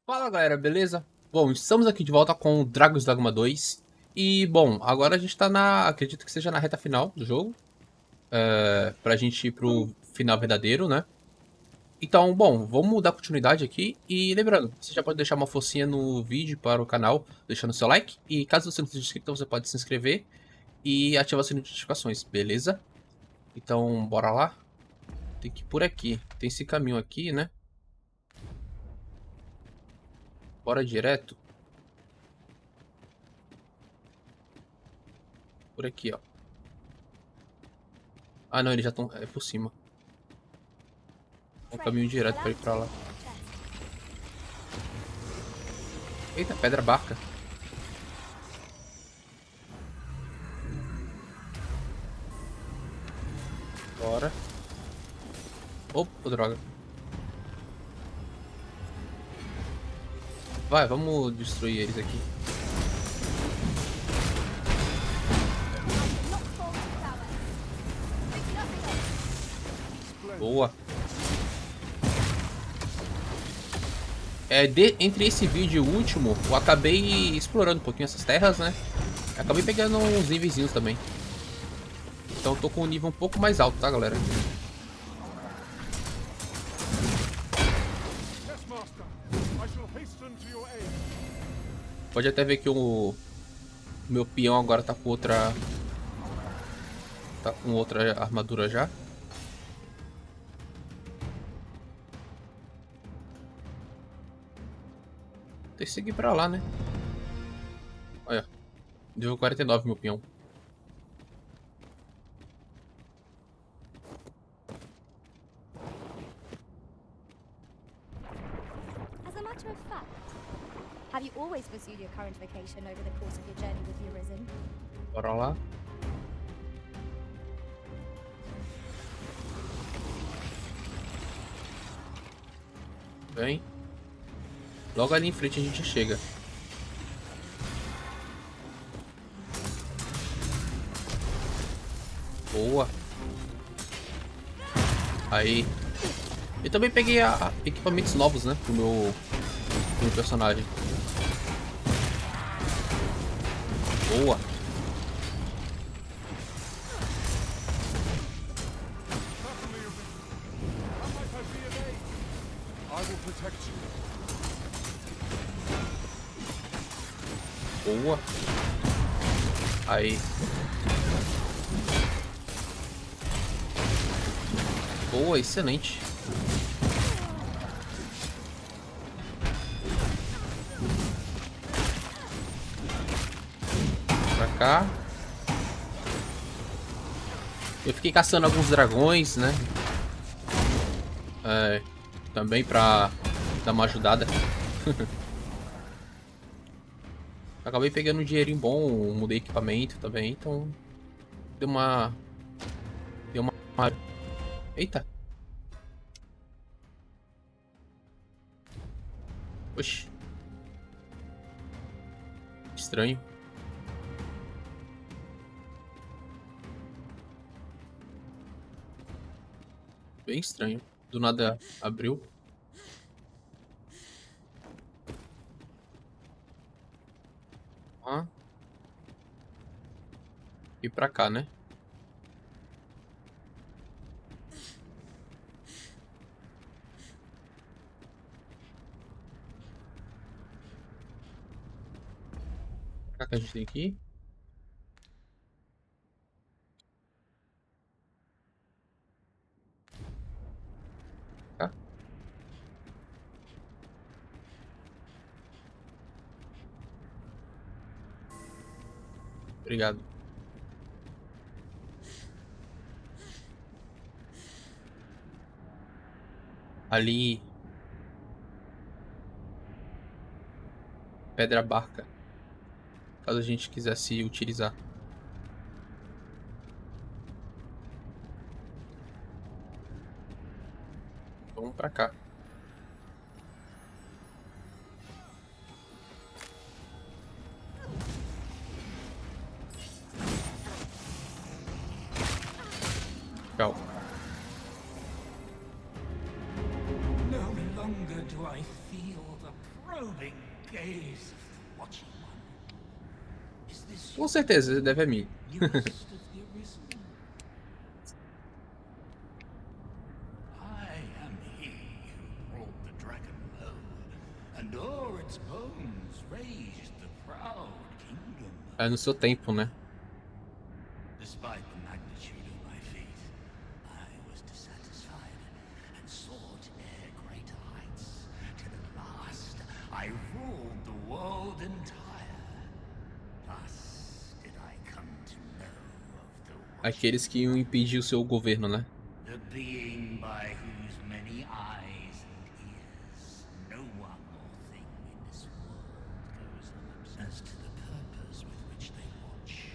Fala galera, beleza? Bom, estamos aqui de volta com o Dogma 2. E bom, agora a gente tá acredito que seja na reta final do jogo. Pra gente ir pro final verdadeiro, né? Então, bom, vamos dar continuidade aqui. E lembrando, você já pode deixar uma focinha no vídeo para o canal, deixando seu like. E caso você não seja inscrito, você pode se inscrever e ativar as notificações, beleza? Então, bora lá? Tem que ir por aqui. Tem esse caminho aqui, né? Bora direto. Por aqui, ó. Ah, não, eles já estão... É por cima. Um caminho direto pra ir pra lá. Eita, pedra barca. Bora. Opa, droga. Vai, vamos destruir eles aqui. Boa. Entre esse vídeo e o último, eu acabei explorando um pouquinho essas terras, né? Acabei pegando uns nívelzinhos também. Então eu tô com um nível um pouco mais alto, tá, galera? Pode até ver que o meu peão agora tá com outra... Tá com outra armadura já. Tem que seguir pra lá, né? Olha. Nível 49, meu peão. Have you always pursued your current vocation over the course of your journey with the Arisen? Bora lá. Vem. Logo ali em frente a gente chega. Boa. Aí. Eu também peguei equipamentos novos, né? Pro meu personagem. Boa. Boa. Aí. Boa, excelente. Pra cá. Eu fiquei caçando alguns dragões, né? Também pra dar uma ajudada. Acabei pegando um dinheirinho bom, mudei equipamento também, então... Deu uma... Eita! Oxi. Estranho. Bem estranho. Do nada abriu. Ah. E pra cá, né? Pra cá que a gente tem que ir. Tá? Obrigado. Ali. Pedra barca. Caso a gente quisesse utilizar. Vamos pra cá. Tchau. No longer do I feel the probing gaze of the watching one. Is this Com certeza, ele deve a mim. newest of the arisen? I am he who brought the dragon low, and o'er its bones raised the proud kingdom. É no seu tempo, né? Despite the magnitude of my feat, I was dissatisfied and sought ere greater heights, till at last I ruled the world entire. Thus did I come to know of the Aqueles que iam impedir o seu governo, né? the being by whose many eyes and ears no one or thing in this world goes unobserved. As to the purpose with which they watch,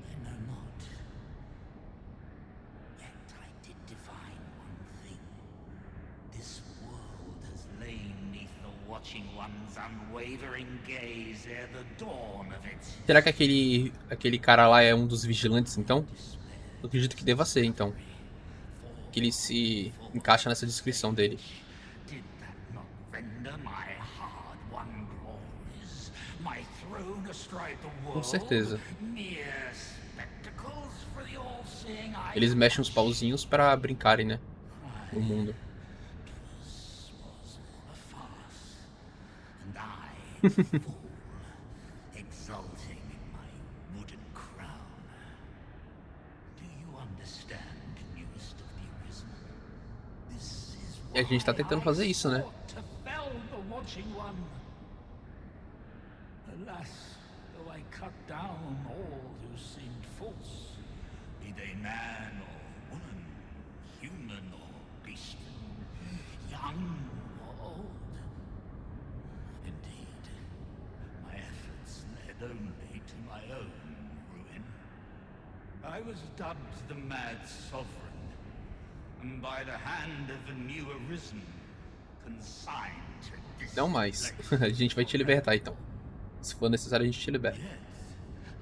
I know not. Yet I did divine one thing. This world has lain neath the watching one's unwavering gaze ere the dawn of its Será que aquele cara lá é um dos vigilantes, então? Eu acredito que deva ser, então. Que ele se encaixa nessa descrição dele. Did that not render my hard-won glories, my throne astride the world, Com certeza. mere spectacles for the all-seeing eye? Eles mexem os pauzinhos pra brincarem, né? No mundo. Was all a farce, and I, fool, exulting in my wooden crown. Do you understand, newest of the arisen? This is E a gente tá tentando fazer isso, né? to fell the watching one. Alas, though I cut down all who seemed false, be they man or woman, human or beast, young or old. Indeed, my efforts led only to my own ruin. I was dubbed the Mad Sovereign, and by the hand of the new arisen, consigned to this Não mais. place. A gente vai te libertar, então. Se for necessário, a gente te libera. Yes,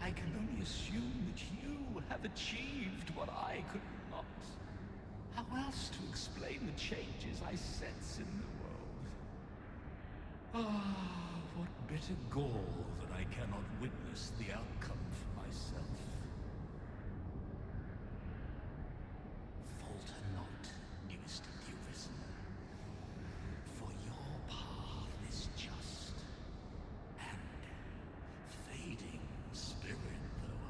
I can only assume that you have achieved what I could not. How else to explain the changes I sense in the world? Ah, what bitter gall that I cannot witness the outcome for myself. Falter not, newest of the arisen, for your path is just, and fading spirit though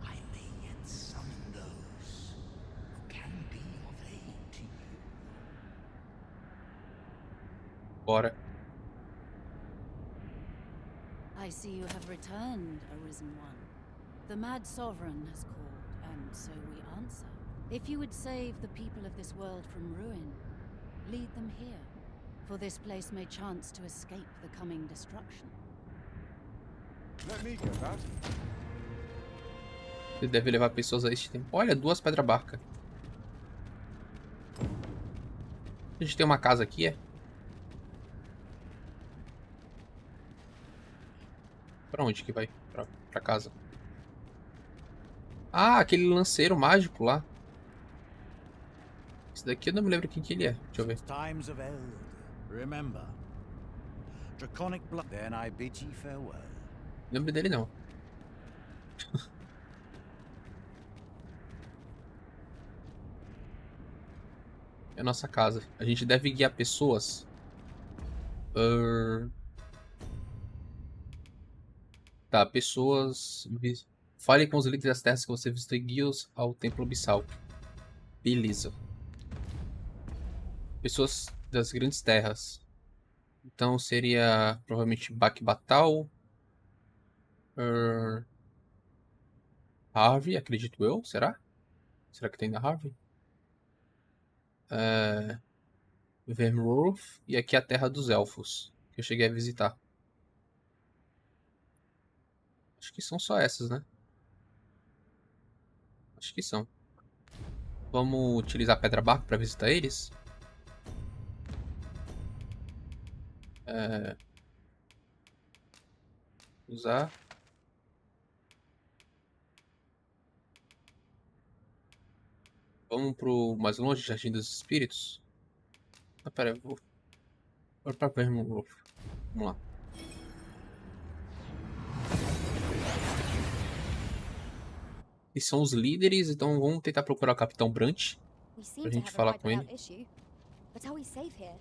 I may yet summon those who can be of aid to you. Bora. I see you have returned, Arisen One. The Mad Sovereign has called, and so we answer. If you would save the people of this world from ruin, lead them here, for this place may chance to escape the coming destruction. Let me get that. Você deve levar pessoas a este tempo. Olha, 2 pedra-barca. A gente tem uma casa aqui, é? Pra onde que vai? Pra casa. Ah, aquele lanceiro mágico lá. Esse daqui eu não me lembro quem que ele é. Deixa eu ver. Times of eld, remember. Draconic blood. Then I bid ye farewell. Não lembro dele não. É a nossa casa. A gente deve guiar pessoas. Tá, pessoas. Fale com os líderes das terras que você visitou e guie-os ao templo abissal. Beleza. Pessoas das grandes terras. Então seria provavelmente Batal. Harvey, acredito eu. Será? Será que tem da Harvey? Vermouth. E aqui é a Terra dos Elfos. Que eu cheguei a visitar. Acho que são só essas, né? Acho que são. Vamos utilizar a Pedra Barco para visitar eles? Usar. Vamos pro mais longe, Jardim dos Espíritos. Ah, pera, eu vou... Outra vez, vamos lá. E são os líderes, então vamos tentar procurar o Capitão Brant We pra seem to gente have falar arrived com ele. without issue. But are we safe here?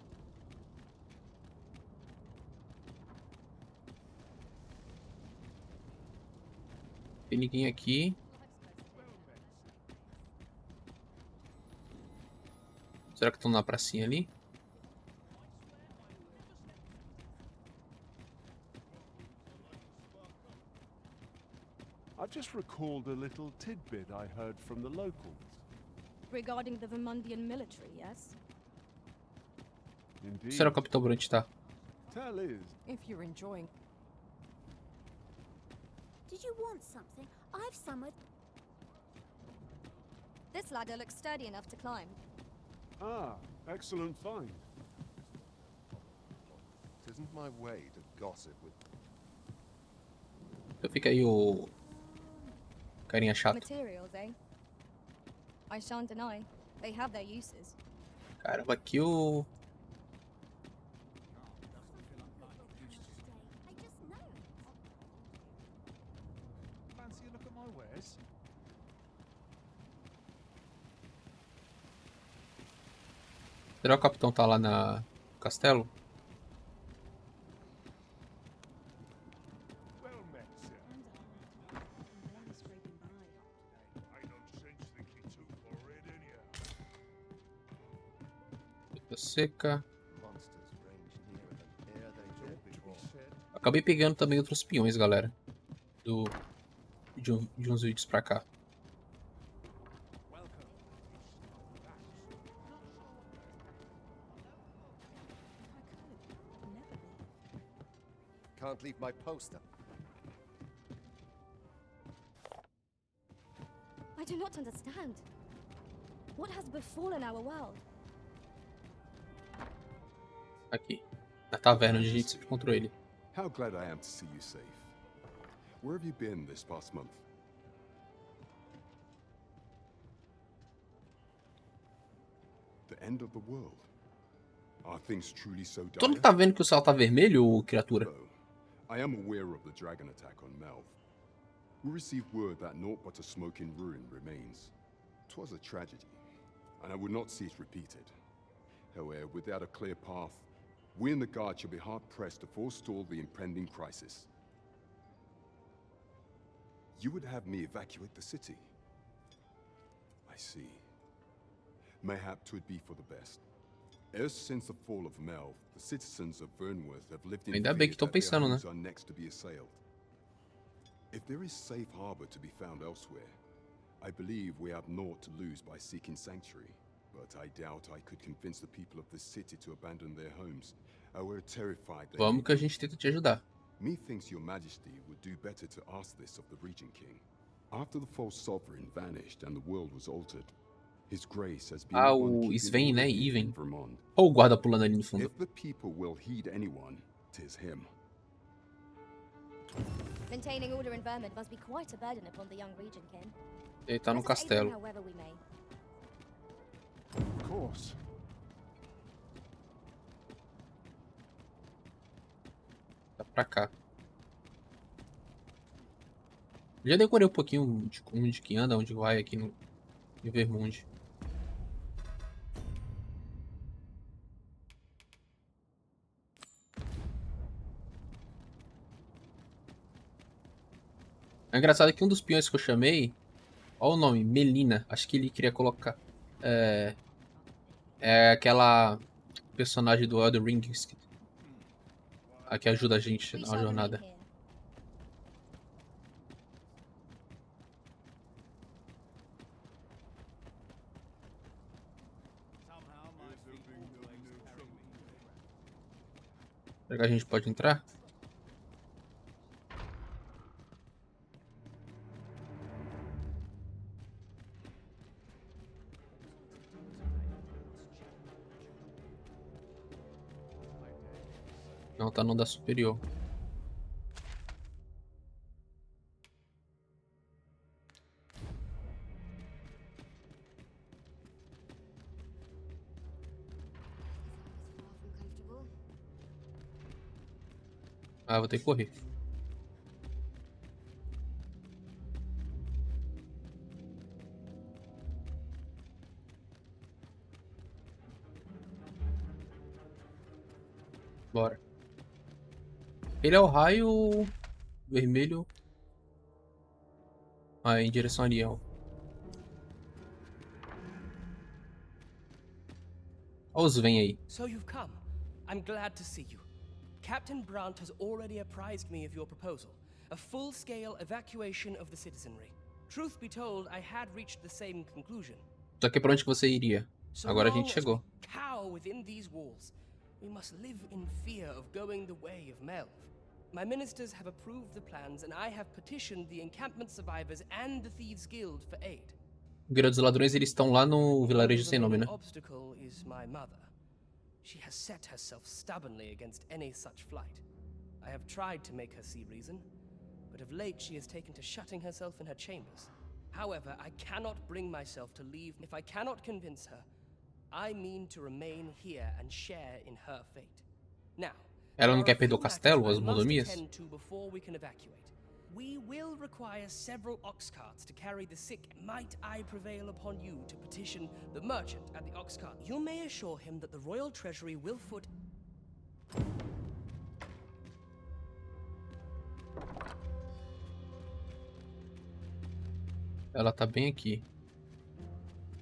Tem ninguém aqui. Será que estão na pracinha ali? I've just recalled a little tidbit I heard from the locals. Regarding the Vermundian military, yes? Indeed. Será que o Capitão Brant tá? Tell is, If you're enjoying. Did you want something? I've summoned. This ladder looks sturdy enough to climb. excellent find. It isn't my way to gossip with. Então fica aí o carinha chato. Materials, eh? I shan't deny. They have their uses. Caramba, aqui o... I just know. Fancy a look at my wares? Será que o Capitão tá lá no castelo? Well met, sir. I don't sense the key too worried in here. Fita seca. Monsters range nearer than ere they did before. Acabei pegando também outros peões, galera. De uns vídeos pra cá. Can't leave my poster. I do not understand. What has befallen our world? Aqui. Na taverna onde a gente sempre encontrou ele. How glad I am to see you safe. Where have you been this past month? The end of the world. Are things truly so Tu não dire? tá vendo que o céu tá vermelho, ô criatura? Oh, I am aware of the dragon attack on Melv. We received word that naught but a smoking ruin remains. 'Twas a tragedy, and I would not see it repeated. However, without a clear path, we in the Guard shall be hard-pressed to forestall the impending crisis. You would have me evacuate the city? I see. Mayhap 'twould be for the best. Ever since the fall of Melv, the citizens of Vernworth have lived in Ainda fear bem que estão that their pensando, né? homes are next to be assailed. If there is safe harbor to be found elsewhere, I believe we have naught to lose by seeking sanctuary. But I doubt I could convince the people of this city to abandon their homes. I were terrified that Vamos que a gente tenta te ajudar. methinks your majesty would do better to ask this of the Regent King. After the false sovereign vanished and the world was altered, his grace has been Ah, the one o keeping Sven, order né? here in Even. Vermont. Olha o guarda pulando ali no fundo. If the people will heed anyone, 'tis him. Maintaining order in Vermont must be quite a burden upon the young Regent King. Ele tá no Let us aid him castelo. however we may. Of course. Tá pra cá. Já decorei um pouquinho de onde que anda, onde vai aqui no em Vermont. É engraçado que um dos peões que eu chamei, olha o nome, Melina. Acho que ele queria colocar. É aquela personagem do Elden Ring a que ajuda a gente We na shall remain jornada. here. Será que a gente pode entrar? Não, tá no da superior. Far from comfortable. Ah, vou ter que correr. Bora. Ele é o raio vermelho. Ah, em direção ali, ó. Olha os vem aí. So you've come. I'm glad to see you. Captain Brandt has already apprised me of your proposal, a full-scale evacuation of the citizenry. Truth be told, I had reached the same conclusion. Só que pra onde que você iria? So Agora a long gente as chegou. we cower within these walls, we must live in fear of going the way of Melv. My ministers have approved the plans, and I have petitioned the encampment survivors and the Thieves Guild for aid. Guilda dos Ladrões, eles estão lá no vilarejo sem nome, né? The obstacle is my mother. She has set herself stubbornly against any such flight. I have tried to make her see reason, but of late she has taken to shutting herself in her chambers. However, I cannot bring myself to leave. If I cannot convince her, I mean to remain here and share in her fate. Now, Ela não quer perder o castelo, as I must mordomias? attend to before we can evacuate. We will require several ox carts to carry the sick. Might I prevail upon you to petition the merchant at the ox cart? You may assure him that the royal treasury will foot. Ela tá bem aqui.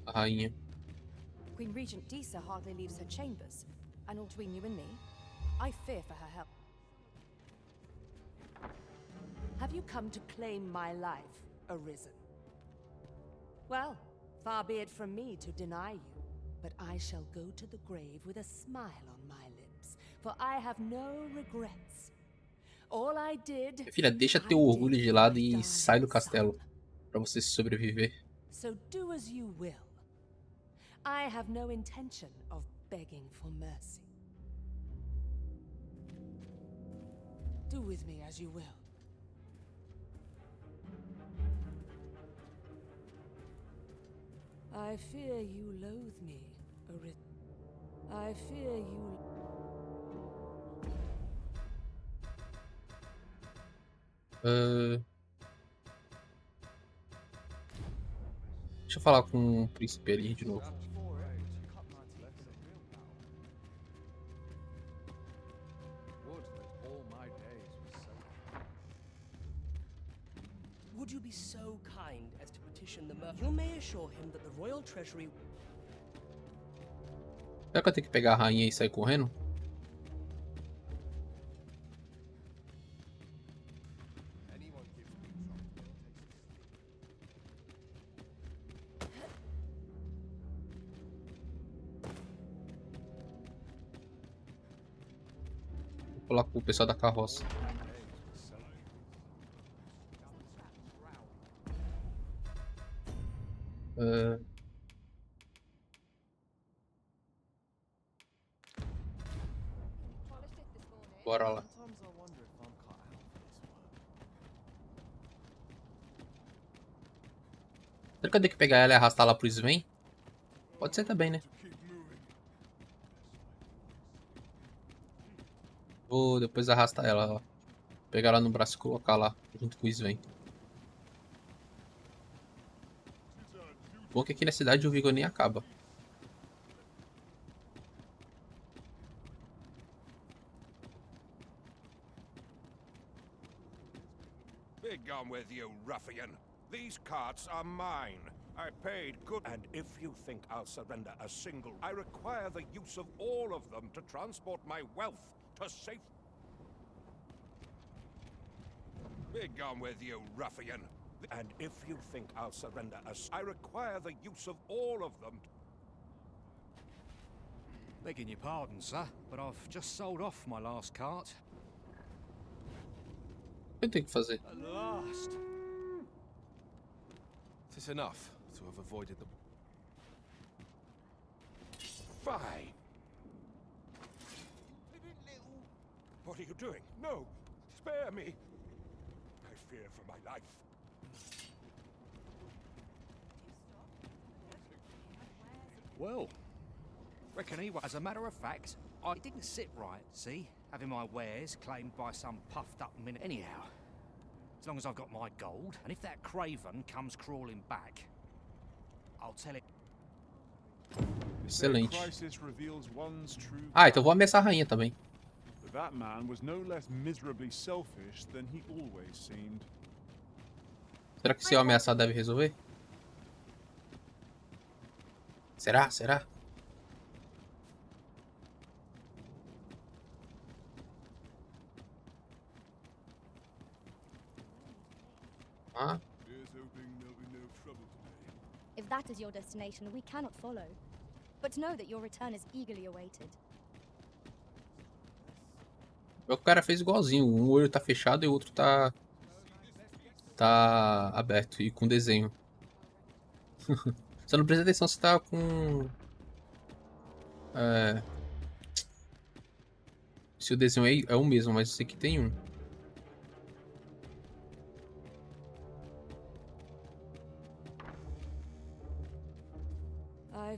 A rainha. Queen Regent Disa hardly leaves her chambers, and all between you and me, I fear for her health. Have you come to claim my life, Arisen? Well, far be it from me to deny you, but I shall go to the grave with a smile on my lips, for I have no regrets. All I did, Filha, deixa teu orgulho de lado e sai do castelo pra você sobreviver. So do as you will. I have no intention of begging for mercy. Do with me as you will. I fear you loathe me, Arisen. I fear you... Deixa eu falar com o príncipe ali de novo. Would you be so kind as to petition the merchant? You may assure him that the royal treasury. Será que eu tenho que pegar a rainha e sair correndo? Vou falar com o pessoal da carroça. Bora lá. Será que eu tenho que pegar ela e arrastar lá pro Sven? Pode ser também, né? Vou depois arrastar ela, ó. Pegar ela no braço e colocar lá, junto com o Sven. Bom que aqui na cidade o vigor nem acaba. Be gone with you, ruffian. These carts are mine. I paid good. And if you think I'll surrender a single, I require the use of all of them to transport my wealth to safe. Be gone with you, ruffian. And if you think I'll surrender I require the use of all of them. Begging your pardon, sir, but I've just sold off my last cart. O que eu tenho que fazer? At last! It is enough to have avoided the... Fine. What are you doing? No! Spare me! I fear for my life. Well, reckon he was. As a matter of fact, I didn't sit right, see? having my wares claimed by some puffed up minute. Anyhow, as long as I've got my gold, and if that craven comes crawling back, I'll tell it. Excelente. Crisis reveals one's true Ah, então vou ameaçar a rainha também. But that man was no less miserably selfish than he always seemed. Será que se eu ameaçar deve resolver? Será? Será? Ah, Here's hoping there'll be no trouble today. If that is your destination, we cannot follow. But know that your return is eagerly awaited. o cara fez igualzinho. Um olho tá fechado e o outro tá aberto e com desenho. Só não presta atenção se tá com... Se o desenho é o mesmo, mas esse aqui tem um. I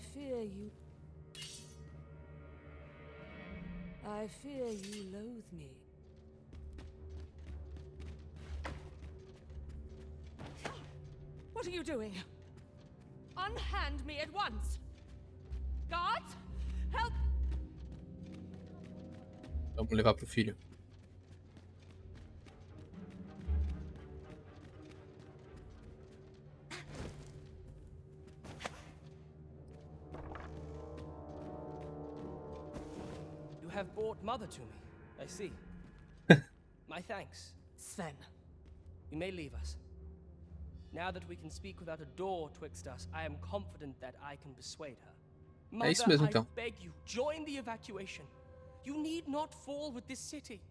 fear you loathe me. What are you doing? Unhand me at once! Guards! Help! Vamos levar pro filho. You have brought Mother to me. I see. My thanks. Sven. You may leave us. Now that we can speak without a door twixt us, I am confident that I can persuade her. É isso Mother, mesmo, I então. beg you, join the evacuation. You need not fall with this city.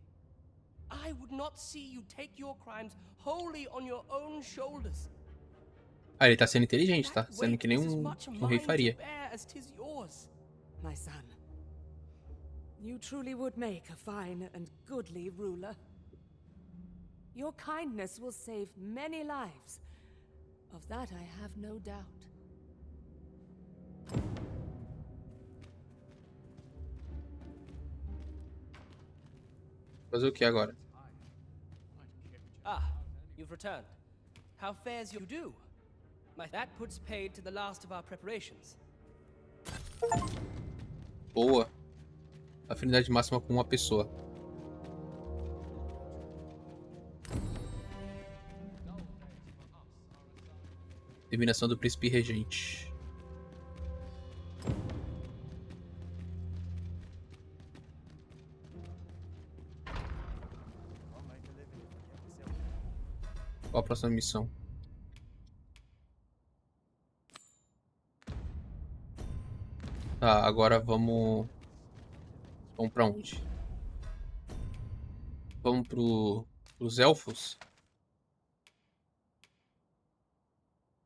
I would not see you take your crimes wholly on your own shoulders. Ah, ele tá sendo inteligente, tá? That Sendo weight que nem is as um much rei mine to faria. bear as 'tis yours. My son. You truly would make a fine and goodly ruler. Your kindness will save many lives. Of that I have no doubt. Fazer o que agora? Ah, you've returned. How fares you do? That puts paid to the last of our preparations. Boa. Afinidade máxima com uma pessoa. Terminação do príncipe regente. Qual a próxima missão? Tá, agora vamos... Vamos pra onde? Vamos pros elfos?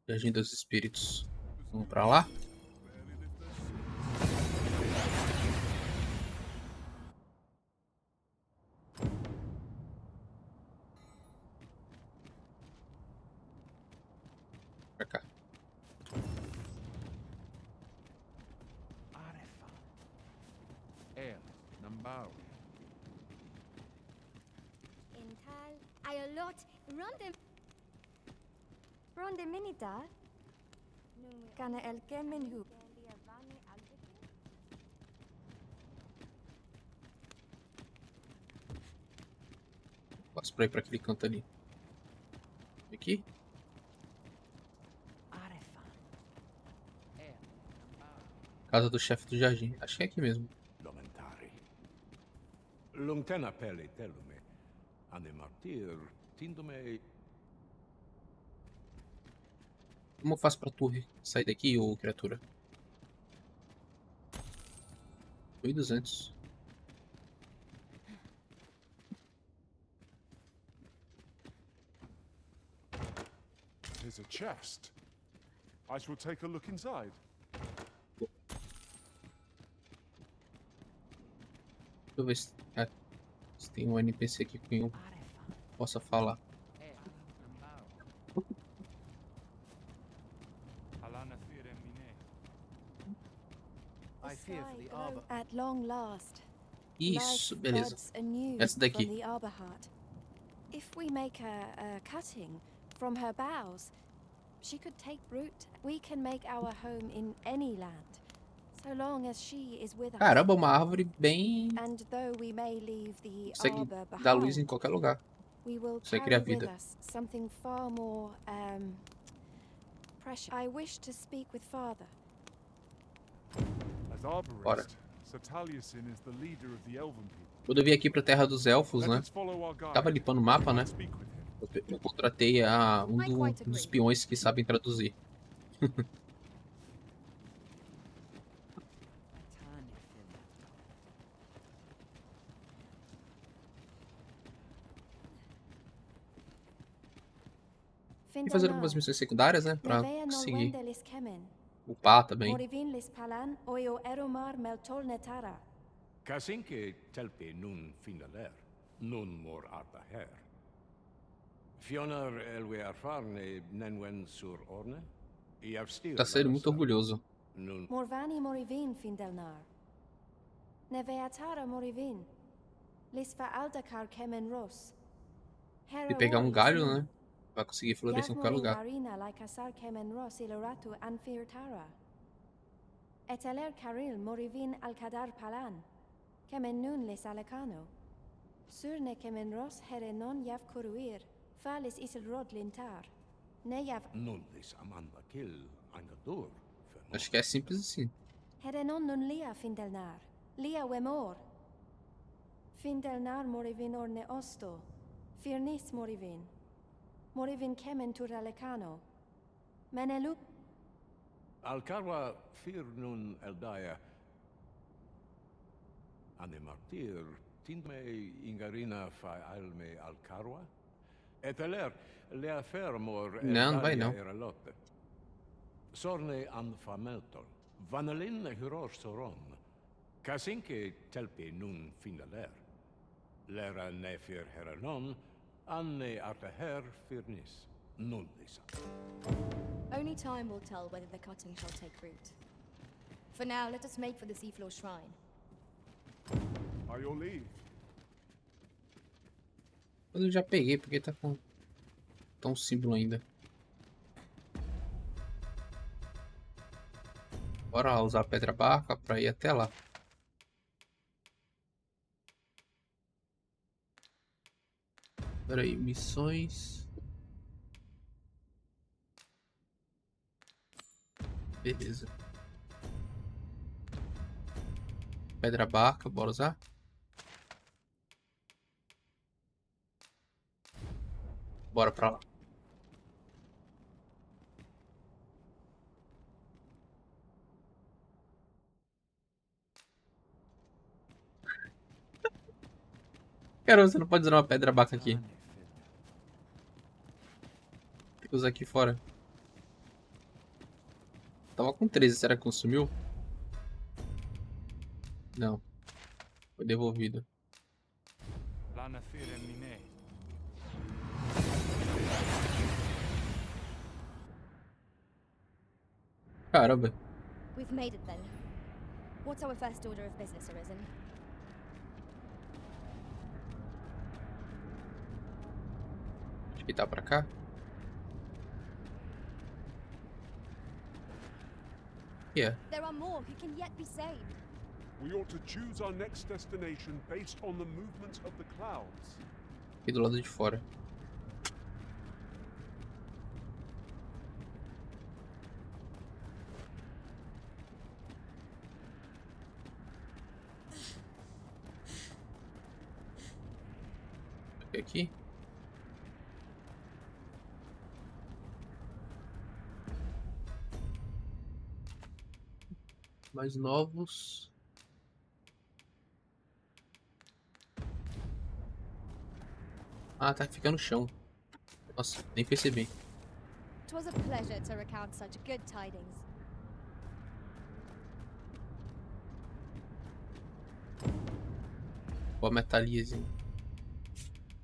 Jardim dos Espíritos. Vamos pra lá? Pra cá. Intal, ayolot, ronde minita. Kana el kemen hu. Passo pra ir pra aquele canto ali. Aqui? Casa do chefe do jardim. Acho que é aqui mesmo. Lamentari. Lungtena pele telume. Ane martir tindume. Como eu faço pra tu sair daqui, ô criatura? 1200. Here's a chest. I shall take a look inside. Deixa eu ver se tem um NPC aqui que eu possa falar. I fear for the arbor. At long last. Isso, Life beleza. buds anew Essa daqui. from the arbor heart. If we make a cutting from her boughs, she could take root. We can make our home in any land, so long as she is with us. Caramba, uma árvore bem... And though we may leave the Consegue arbor dar luz em behind, qualquer lugar. we will Consegue carry criar with vida. us something far more precious. I wish to speak with Father. As arborist, Sir Taliesin is the leader of the Elven people. Quando eu vim aqui pra Terra dos Elfos, Let né? us follow our guide. Tava limpando o mapa, né? Speak with him. Eu contratei um dos espiões que sabem traduzir. E fazer algumas missões secundárias, né? Pra conseguir upar também. Kasinke telpe nun findaler, nun mor arta her. Fionar elwe arfarne nenwen sur orne? Tá sendo muito orgulhoso. Morvani morivin findelnar. Neveatara morivin. Lisfa aldakar kemen ros. E pegar um galho, né? Vai conseguir florescer em qualquer lugar. Eteler karil morivin alkadar palan. Kemen nun les alekano. Surne kemen ros herenon yav kuruir. Falis isel rod lintar. Neyav. Nun lis amanda kill angadur. Acho que é simples assim. Herenon nun lia findelnar. Lia wemor. Findelnar morivin orne osto. Firnis morivin. Morivin kemen turalekano. Menelu. Alcarwa fir nun eldaya. Ane martir tindme ingarina fa alme alcarwa. Eteler lea fermor não vai não. Eralotte. Sorne an fameltol. Vanelin hyros soron. Kasinke telpe nun findaler. Lera nefir heranon. Anne arteher firnis. Nun lisa. Only time will tell whether the cutting shall take root. For now, let us make for the seafloor shrine. By your leave. Eu já peguei, porque tá com tão símbolo ainda. Bora usar a pedra barca pra ir até lá. Pera aí, missões. Beleza. Pedra barca, bora usar? Bora pra lá. Caramba, você não pode usar uma pedra barca aqui. Tem que usar aqui fora. Tava com 13, será que consumiu? Não. Foi devolvido. Caramba. We've made it then. What's our first order of business, Arisen? Acho que tá pra cá. Yeah. There are more who can yet be saved. We ought to choose our next destination based on the movement of the clouds. Aqui do lado de fora. Aqui. Mais novos. Ah, tá ficando no chão. Nossa, nem percebi. 'Twas a pleasure to recount such good tidings. Ó, metaliazinho.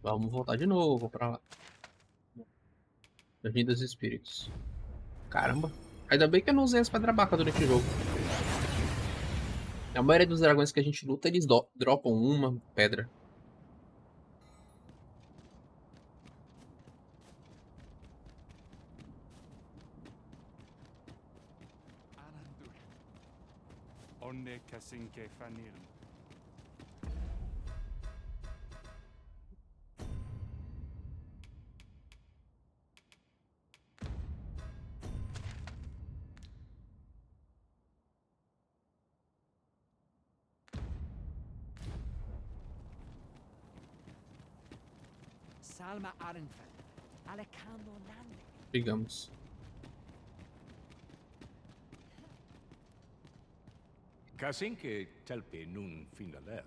Vamos voltar de novo pra lá. Jardim dos Espíritos. Caramba. Ainda bem que eu não usei as pedra barca durante o jogo. A maioria dos dragões que a gente luta, eles dropam uma pedra. Onne kasinke fanil. Salma Arenfeld. Alekando Nandi. Digamos. Kasinke telpe nun finaler.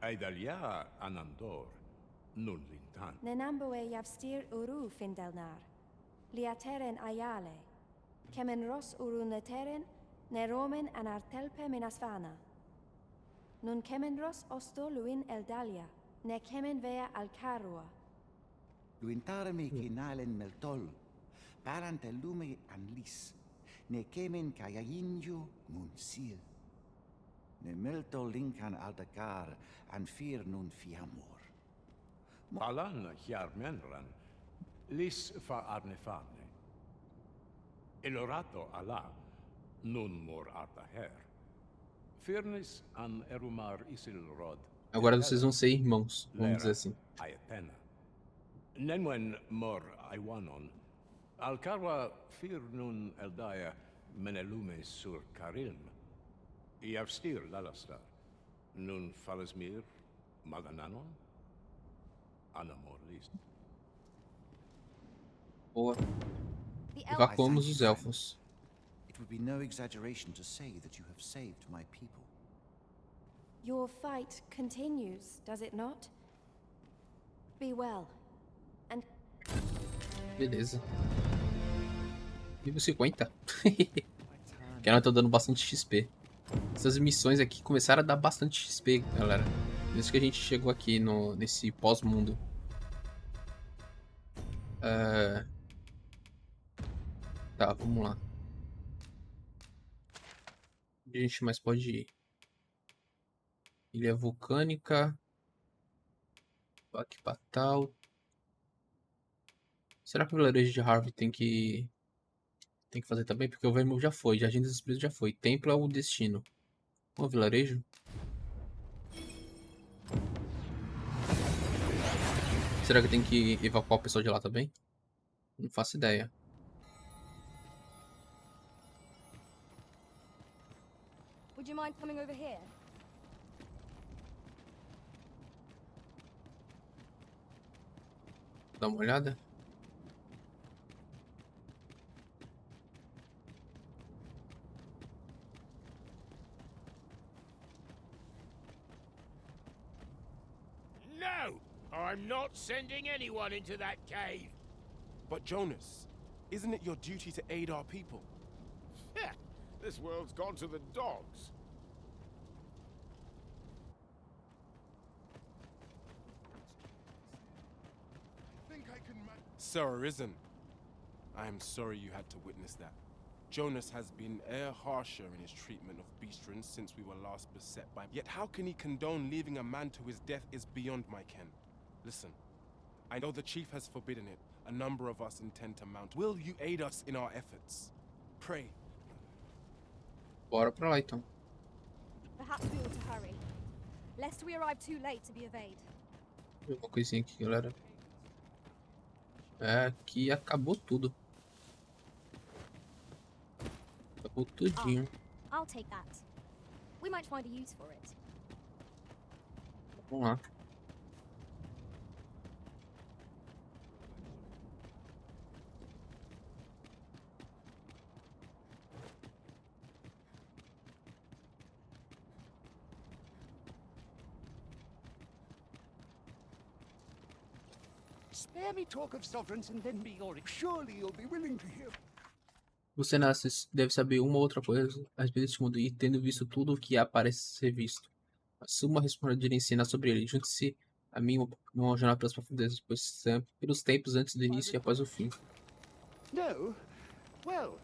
Aidalia anandor nun lintan. Nenamboe yavstir uru findelnar. Liateren ayale. Kemen ros uru neteren, neromen anartelpe minasvana. Nun kemen ros osto luin eldalia, ne kemen vea alcarua. Luintarme kinalen meltol. Parante lume anlis. Ne kemen kayayinju munsil. Ne meltol linkan aldagar an fir nun fiamor. Alan hjarmenran. Lis fa arnefane. Elorato ala. Nun mor arta her. Firnis an erumar isilrod. Agora vocês vão ser irmãos, vamos dizer assim. Aetena. Nenwen mor aiwanon. Alcarwa fir nun eldaya menelume sur karilm. Iavstir lalastar. Nun falasmir magananon. Anamor list. Boa. The Evacuamos os elfos. It would be no exaggeration to say that you have saved my people. Your fight continues, does it not? Be well. And Beleza. Nível 50. Que ela tá dando bastante XP. Essas missões aqui começaram a dar bastante XP, galera. Desde que a gente chegou aqui nesse pós-mundo. Tá, vamos lá. Onde a gente mais pode ir? Ilha vulcânica. Aqui pra tal. Será que o vilarejo de Harvey tem que fazer também? Porque o Vermil já foi, Jardim dos Espíritos já foi. Templo é o destino. O vilarejo? Será que tem que evacuar o pessoal de lá também? Não faço ideia. Would you mind coming over here? Dá uma olhada. No! I'm not sending anyone into that cave! But Jonas, isn't it your duty to aid our people? This world's gone to the dogs. Sir Arisen, I am sorry you had to witness that. Jonas has been e'er harsher in his treatment of Beastrons since we were last beset by... Yet how can he condone leaving a man to his death is beyond my ken. Listen, I know the chief has forbidden it. A number of us intend to mount. Will you aid us in our efforts? Pray. Bora pra lá então. Perhaps we ought to hurry, lest we arrive too late to be evade. Uma coisinha aqui, galera. Aqui acabou tudo. Acabou tudinho. I'll take that. We might find a use for it. Vamos lá. Spare me talk of sovereigns and then be your... Surely you'll be willing to hear... Você deve saber uma ou outra coisa a respeito deste mundo e, tendo visto tudo o que há parece ser visto, assuma a responsabilidade de ensinar sobre ele. Junte-se a mim uma jornada pelas profundezas, pois pelos tempos antes do início e após o fim. No? Well...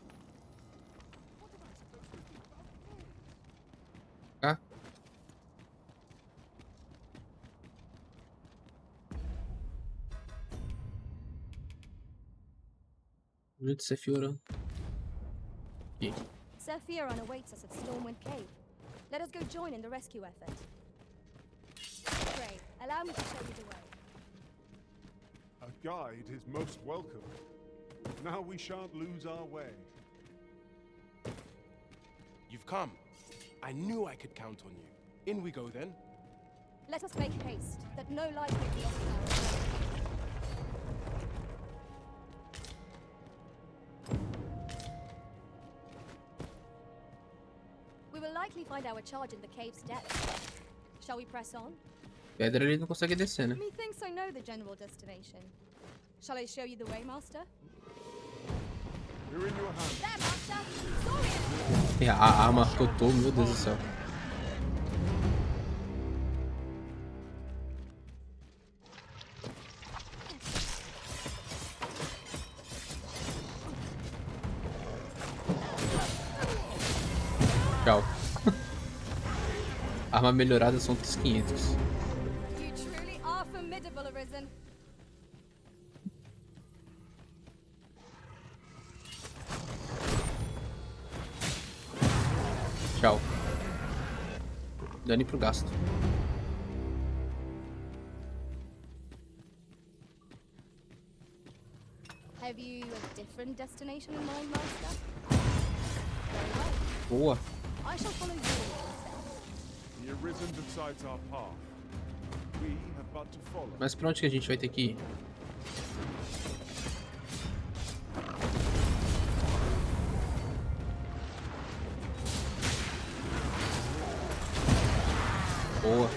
Gente, Sephiroth. Aqui. Sephiroth awaits us at Stormwind Cave. Let us go join in the rescue effort. Pray, allow me to show you the way. A guide is most welcome. Now we shan't lose our way. You've come. I knew I could count on you. In we go then. Let us make haste, that no life may be lost in our way. We will likely find our charge in the cave's depths. Shall we press on? Pedra ele não consegue descer, né? Methinks I know the general destination. Shall I show you the way, Master? We're in your hands. There, Master! Sorry! Tem a arma que eu tô, meu Deus do céu. Tchau. Arma melhorada são 500. You truly are formidable, Arisen. Tchau. Dane pro gasto. Have you a different destination in mind, Master? Boa. I shall follow you instead. The Arisen decides our path. We have but to follow. Mas pra onde que a gente vai ter que ir? Boa.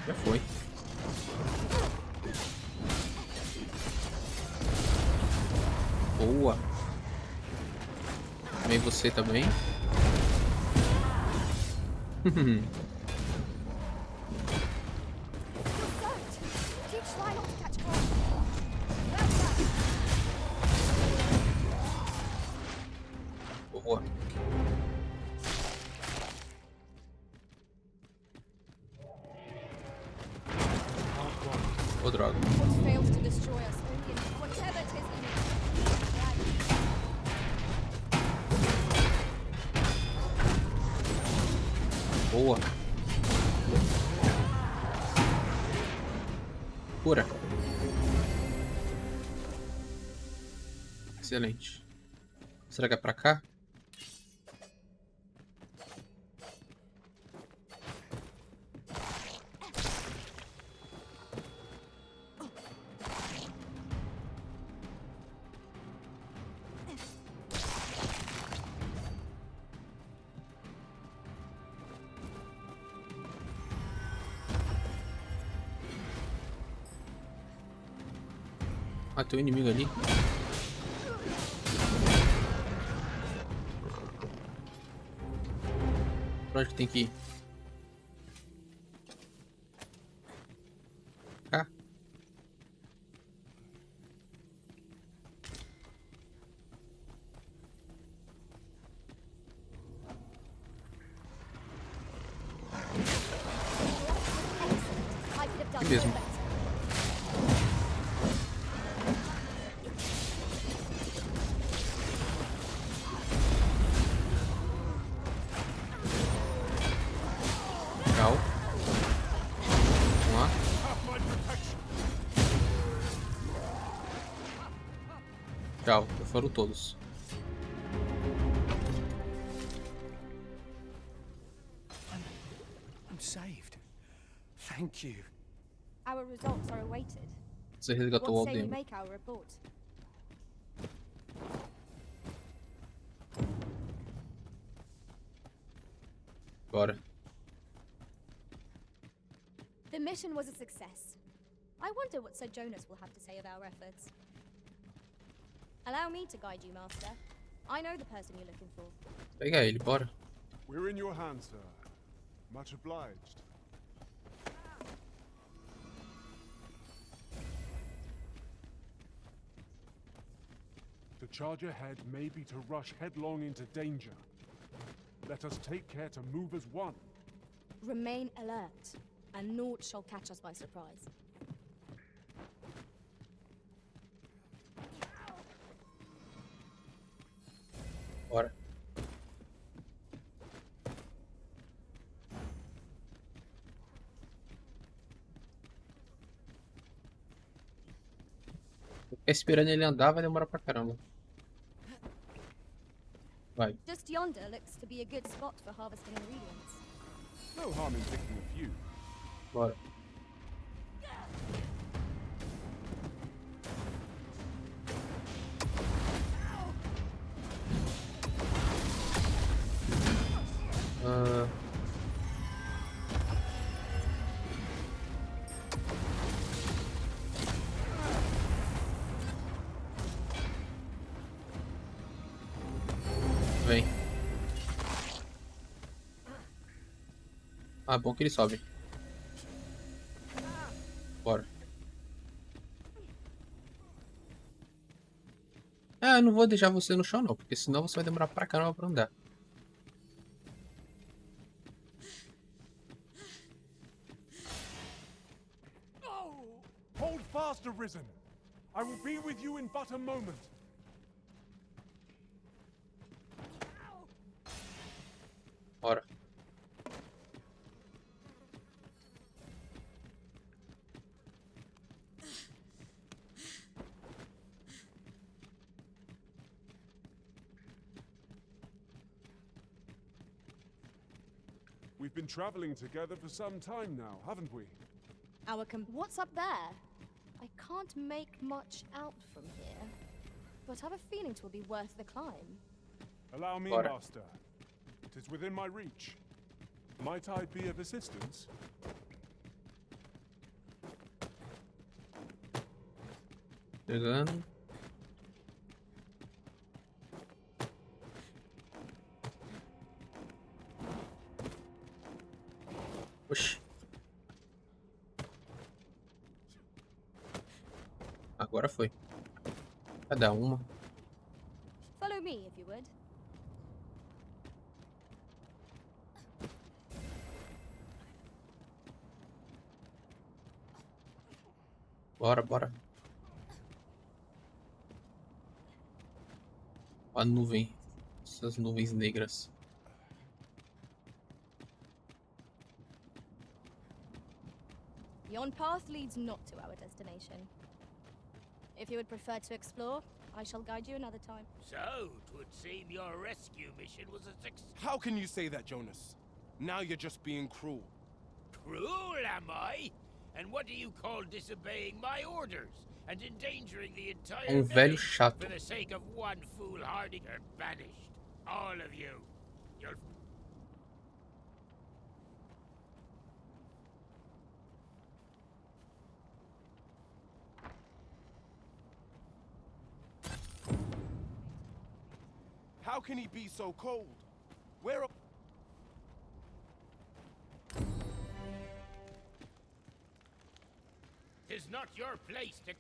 Já foi. Boa. Também você também. Boa. Ô, droga. What fails to destroy us only in whatever it is in it. Boa. Cura. Excelente. Será que é pra cá? Ah, tem um inimigo ali. Pra onde que tem que ir? Cá? Aqui mesmo. Tchau. Vamos lá. Tchau, foram todos. I'm saved. Thank you. Our results are awaited. Você resgatou o What say we Aldemo. make our report? Bora. The mission was a success. I wonder what Sir Jonas will have to say of our efforts. Allow me to guide you, Master. I know the person you're looking for. Pega ele, bora. We're in your hands, sir. Much obliged. To charge ahead may be to rush headlong into danger. Let us take care to move as one. Remain alert, and naught shall catch us by surprise. Bora. Ficar esperando ele andar vai demorar pra caramba. Vai. Just yonder looks to be a good spot for harvesting ingredients. No harm in picking a few. Bora. Vem. Ah, bom que ele sobe. Bora. Ah, eu não vou deixar você no chão não, porque senão você vai demorar pra caramba pra andar. Hold fast, Arisen. I will be with you in but a moment. Bora. We've been traveling together for some time now, haven't we? What's up there? I can't make much out from here, but I have a feeling it will be worth the climb. Allow me, Bora. Master. It is within my reach. Might I be of assistance? Chegando. Oxi. Agora foi. Cada uma. Follow me, if you would. Bora, bora. A nuvem. Essas nuvens negras. Yon path leads not to our destination. If you would prefer to explore, I shall guide you another time. So, 'twould seem your rescue mission was a success. How can you say that, Jonas? Now you're just being cruel. Cruel, am I? And what do you call disobeying my orders and endangering the entire velho village chato. for the sake of one foolhardy? You're banished, all of you. You'll How can he be so cold? Where are... Tis not your place to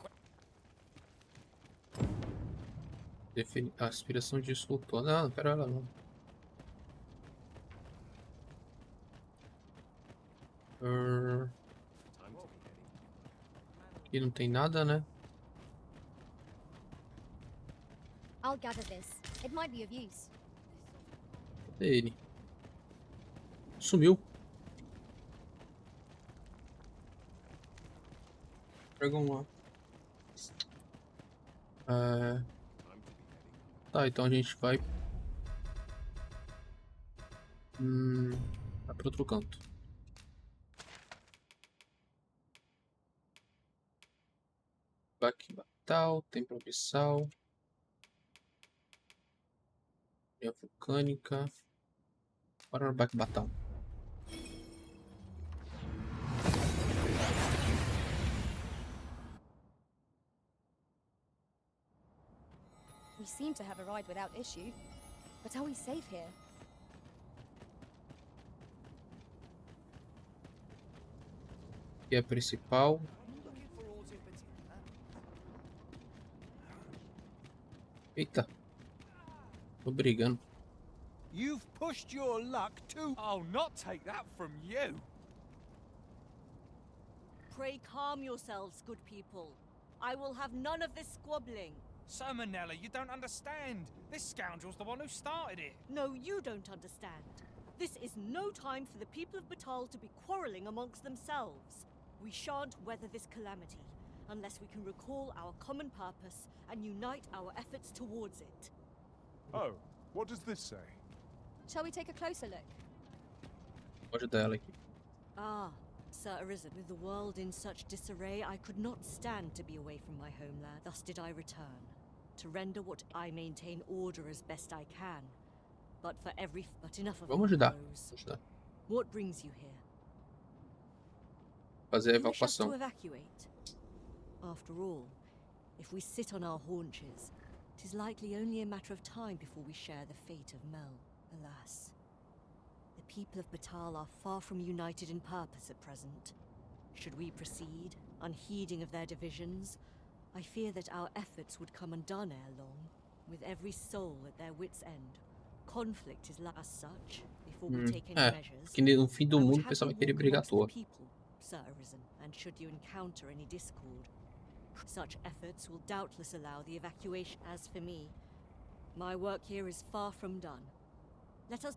Aspiração de escultor. Não, pera lá não. Aqui não tem nada, né? I'll gather this. It might be of use. Cadê ele? Sumiu. Pega uma. Tá, então a gente vai. Vai pro outro canto. Baque batal, templo abissal. Minha vulcânica. Bora no baque batal. We seem to have arrived without issue. But are we safe here? Aqui é a principal. Eita. Tô brigando. You've pushed your luck too. I'll not take that from you. Pray calm yourselves, good people. I will have none of this squabbling. Sir Manella, you don't understand. This scoundrel's the one who started it. No, you don't understand. This is no time for the people of Batal to be quarreling amongst themselves. We shan't weather this calamity unless we can recall our common purpose and unite our efforts towards it. Oh, what does this say? Shall we take a closer look? Vou ajudar ela aqui. Ah, Sir Arisen, with the world in such disarray, I could not stand to be away from my homeland. Thus did I return, to render what I maintain order as best I can. But enough of Vamos ajudar. those. What brings you here? Fazer a You wish us to evacuação. evacuate? After all, if we sit on our haunches, it is likely only a matter of time before we share the fate of Mel. Alas, the people of Batal are far from united in purpose at present. Should we proceed, unheeding of their divisions, I fear that our efforts would come undone ere long, with every soul at their wits' end. Conflict is as such, before we take any measures. Que no fim do mundo o pessoal vai querer brigar à toa. Sir Arisen, and should you encounter any discord, such efforts will doubtless allow the evacuation. As for me, my work here is far from done. Let us...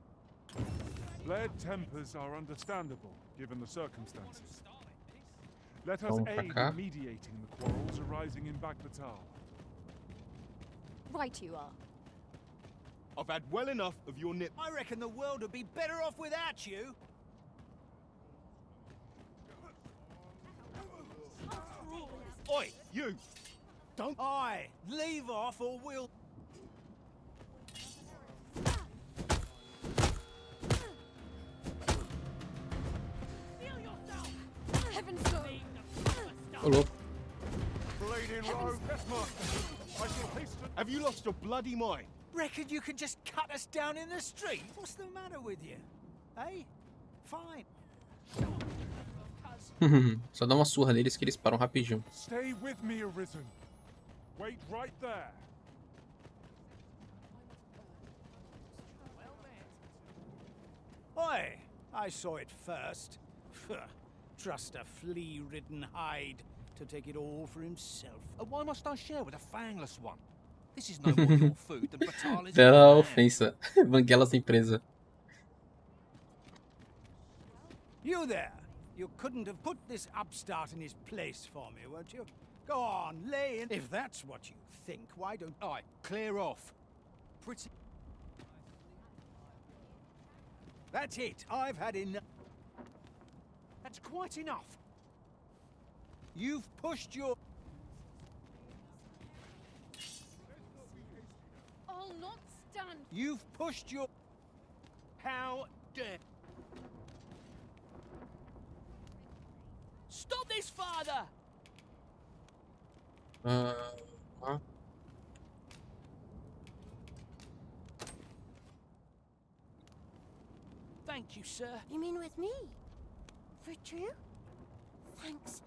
Flared tempers are understandable, given the circumstances. Let us Vamos pra aid cá. in mediating the quarrels arising in Batal. Right you are. I've had well enough of your nip. I reckon the world would be better off without you. Oi, you! Don't. Aye, leave off or we'll... Heavens go! Ô, louco. Bleeding rogue, yes, master. I shall hasten. Have you lost your bloody mind? Reckon you can just cut us down in the street? What's the matter with you? Eh? Fine. Só dá uma surra neles que eles param rapidinho. Stay with me, Arisen. Wait right there. Oi, I saw it first. Trust a flea-ridden hide to take it all for himself. Why must I share with a fangless one? This is no more your food than Batal is Bela your man. ofensa. Banguela sem presa. You there! You couldn't have put this upstart in his place for me, weren't you? Go on, lay in. If that's what you think, why don't I Clear off. Pretty. That's it. I've had enough. That's quite enough. You've pushed your... I'll not stand. You've pushed your... How dare. Stop this, father! Thank you, sir. You mean with me? For true? Thanks.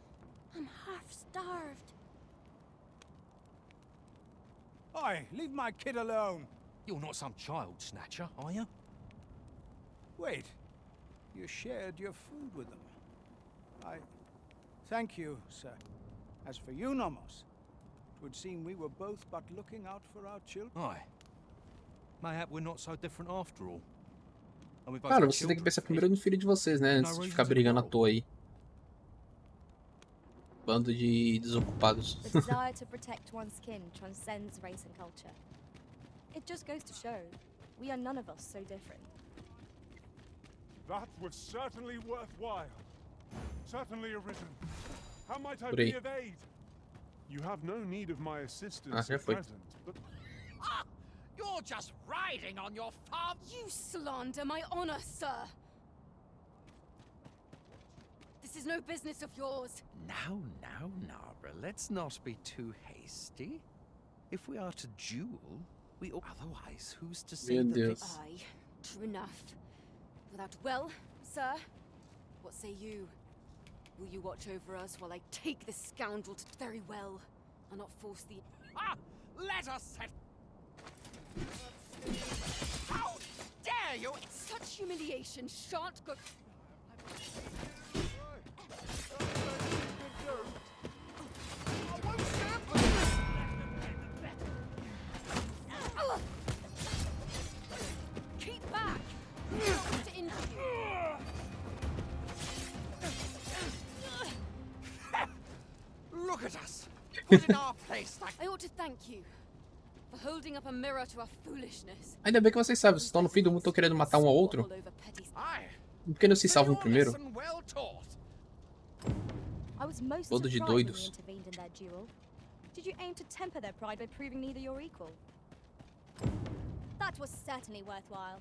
I'm half starved. Oi, leave my kid alone. You're not some child snatcher, are you? Wait. You shared your food with them. Thank you, sir. As for you, Nomos, it would seem we were both but looking out for our children. Aye. Mayhap we're not so different after all. And we both Cara, got vocês têm que children. pensar primeiro no filho de vocês, né? Antes de ficar brigando à toa aí. Bando de desocupados. The desire to protect one's kin transcends race and culture. It just goes to show, we are none of us so different. That was certainly worthwhile. Certainly, Arisen. How might I Por be aí. of aid? You have no need of my Ah, assistance já at foi. present, but You're just riding on your farm. You slander my honor, sir! This is no business of yours. Now, Nara, let's not be too hasty. If we are to duel, we ought... Otherwise, who's to say Meu that Deus. Aye, true enough. Without well, sir, what say you? Will you watch over us while I take this scoundrel to very well, and not force the... Ah! Let us set... How dare you! Such humiliation shan't go... put in our place like... I ought to thank you for holding up a mirror to our foolishness. Ainda bem que vocês sabem, vocês estão no fim do mundo, estão querendo matar um ao outro. Por que não se salvam primeiro? Well taught. I was most Todos de surprised when you doidos. intervened in their duel. Did you aim to temper their pride by proving neither your equal? That was certainly worthwhile.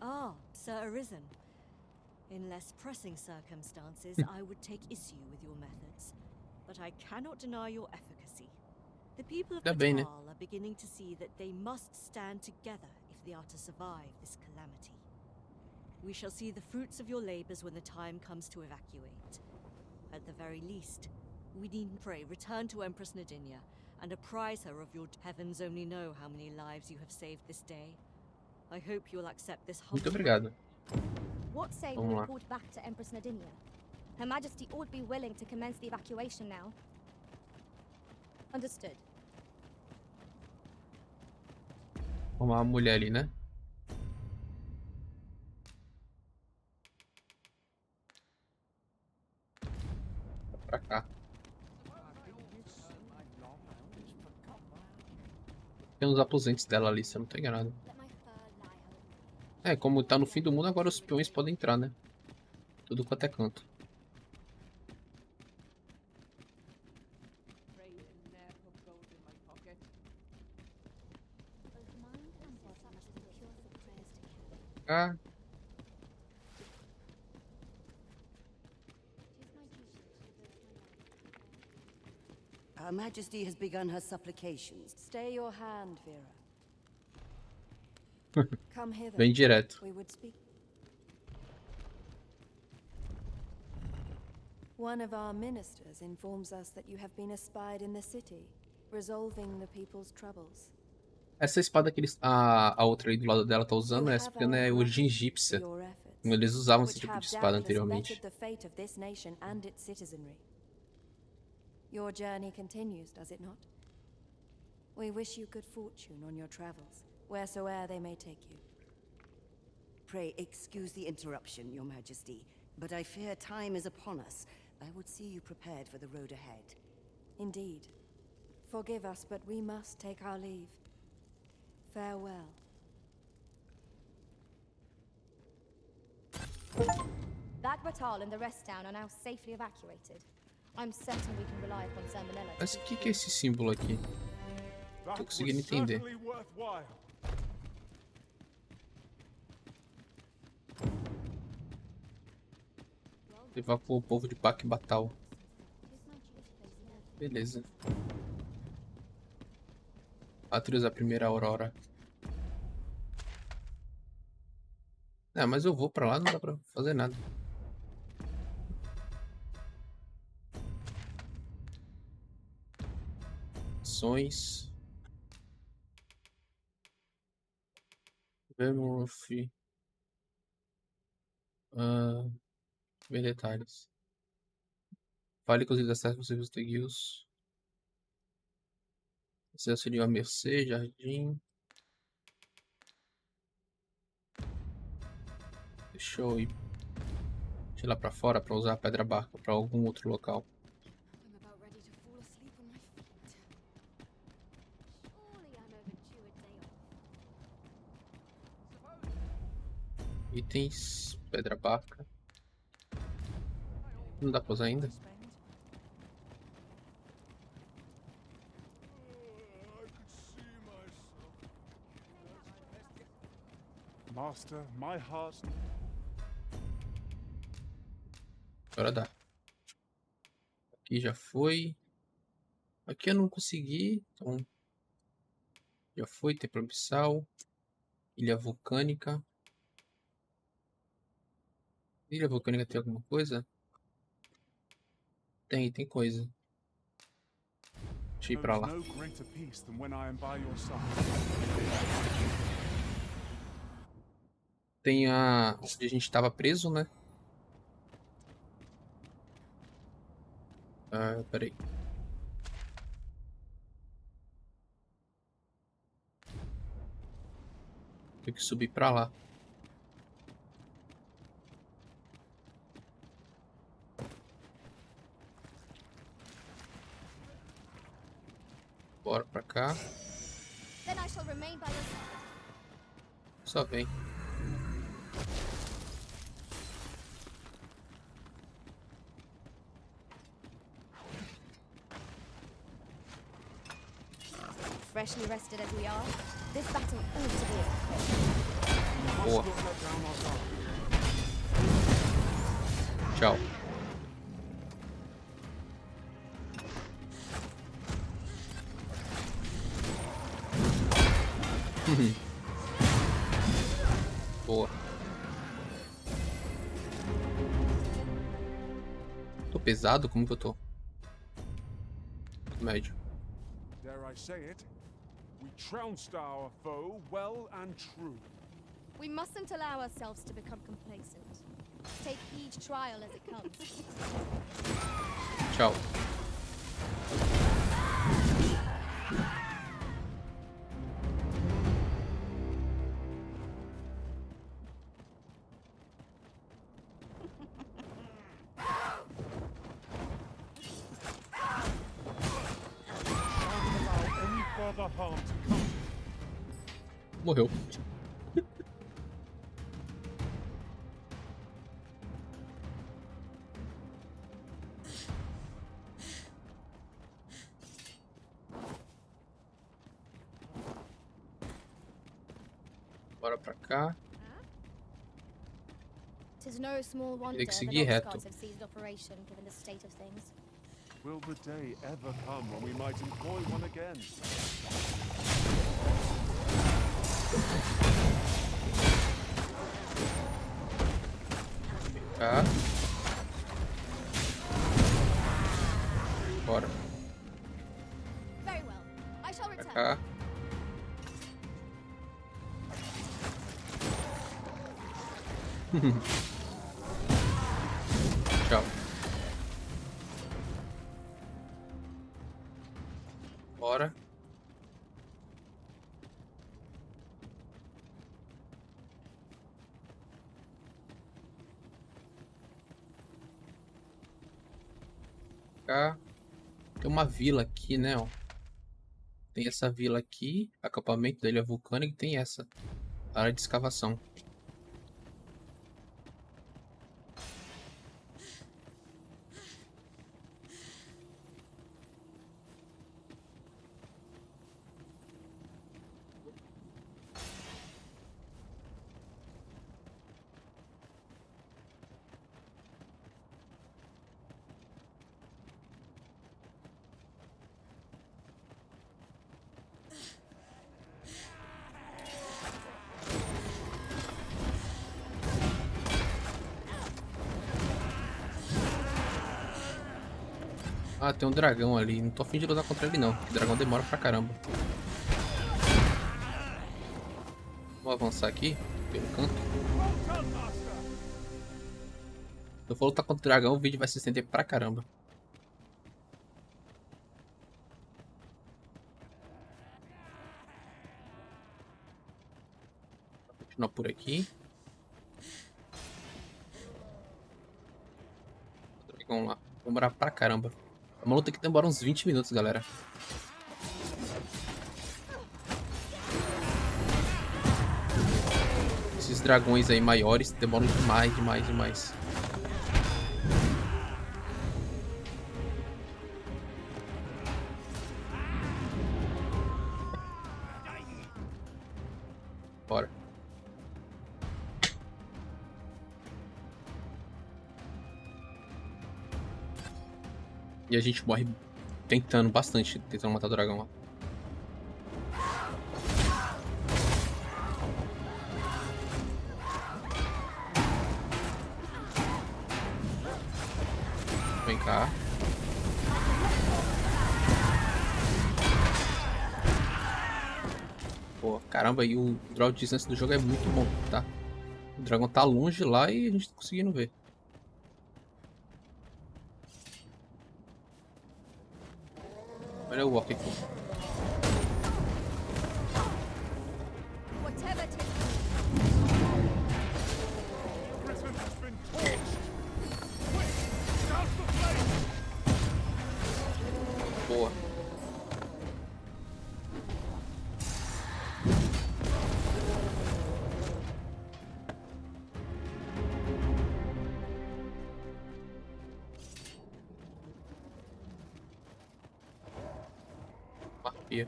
Ah, Sir Arisen. In less pressing circumstances, I would take issue with your methods, but I cannot deny your efficacy. The people of Tá bem, né? Batal are beginning to see that they must stand together if they are to survive this calamity. We shall see the fruits of your labors when the time comes to evacuate. At the very least, we need pray return to Empress Nadinia and apprise her of your heavens only know how many lives you have saved this day. I hope you'll accept this humble. Muito obrigado. What say Vamos we lá. report back to Empress Nadinia? Her Majesty ought be willing to commence the evacuation now. Understood. Vamos lá, a mulher ali, né? Pra cá. Tem uns aposentos dela ali, se eu não tô enganado. É, como tá no fim do mundo, agora os peões podem entrar, né? Tudo quanto é canto. Ah, Her Majesty has begun her supplications. Stay your hand, Vera. Come hither. Bem direto. We would speak. One of our ministers informs us that you have been espied in the city, resolving the people's troubles. Essa espada que eles, a outra aí do lado dela tá usando, essa espada é origem egípcia. Eles usavam esse tipo de espada anteriormente. The fate of this nation and its citizenry. Your journey continues, does it not? We wish you good fortune on your travels, wheresoever they may take you. Pray excuse the interruption, Your Majesty, but I fear time is upon us. I would see you prepared for the road ahead. Indeed. Forgive us, but we must take our leave. Farewell. That Batal and the rest down are now safely evacuated. I'm certain we can rely upon Sir Manila. Mas o que é esse símbolo aqui? Tô conseguindo entender. Evacuou o povo de Pac Batal. Beleza. Atriz a primeira aurora. Ah, mas eu vou pra lá, não dá pra fazer nada. Ações. Memória. Ver detalhes. Fale com os acessos possíveis de guios. Acesso de uma mercê, jardim. Deixa eu ir lá pra fora pra usar a pedra barca pra algum outro local. Itens, pedra barca. Não dá pra usar ainda? Master, my heart. Agora dá. Aqui já foi. Aqui eu não consegui. Então. Já foi. Templo abissal. Ilha vulcânica. Ilha vulcânica tem alguma coisa? Tem coisa. Deixa eu ir pra lá. Tem a... onde a gente tava preso, né? Peraí. Tem que subir pra lá. só vem. Freshly rested as we are, this battle ought to be a Boa. Tchau. Boa. Tô pesado? Como que eu tô? Médio. Dare I say it? We trounced our foe well and true. We mustn't allow ourselves to become complacent. Take each trial as it comes. Tchau. Morreu. Bora pra cá. Tis no small wonder Tem que that seguir reto. Oxcards have ceased operation given the state of things. Will the day ever come when we might employ one again? Cá. Bora. Very well. I shall Pra return. cá. Tchau. Bora. Cá. Tem uma vila aqui, né, ó. Tem essa vila aqui, acampamento da ilha vulcânica, e tem essa área de escavação. Ah, tem um dragão ali. Não tô afim de lutar contra ele não. O dragão demora pra caramba. Vou avançar aqui, pelo canto. Se eu for lutar contra o dragão, o vídeo vai se estender pra caramba. Vou continuar por aqui. Dragão lá. Vai demorar pra caramba. É uma luta que demora uns 20 minutos, galera. Esses dragões aí maiores demoram demais, demais, demais. Bora. E a gente morre tentando bastante, tentando matar o dragão lá. Vem cá. Pô, caramba, e o draw de distância do jogo é muito bom, tá? O dragão tá longe lá e a gente tá conseguindo ver. Olha o walk aqui. Boa. Aqui.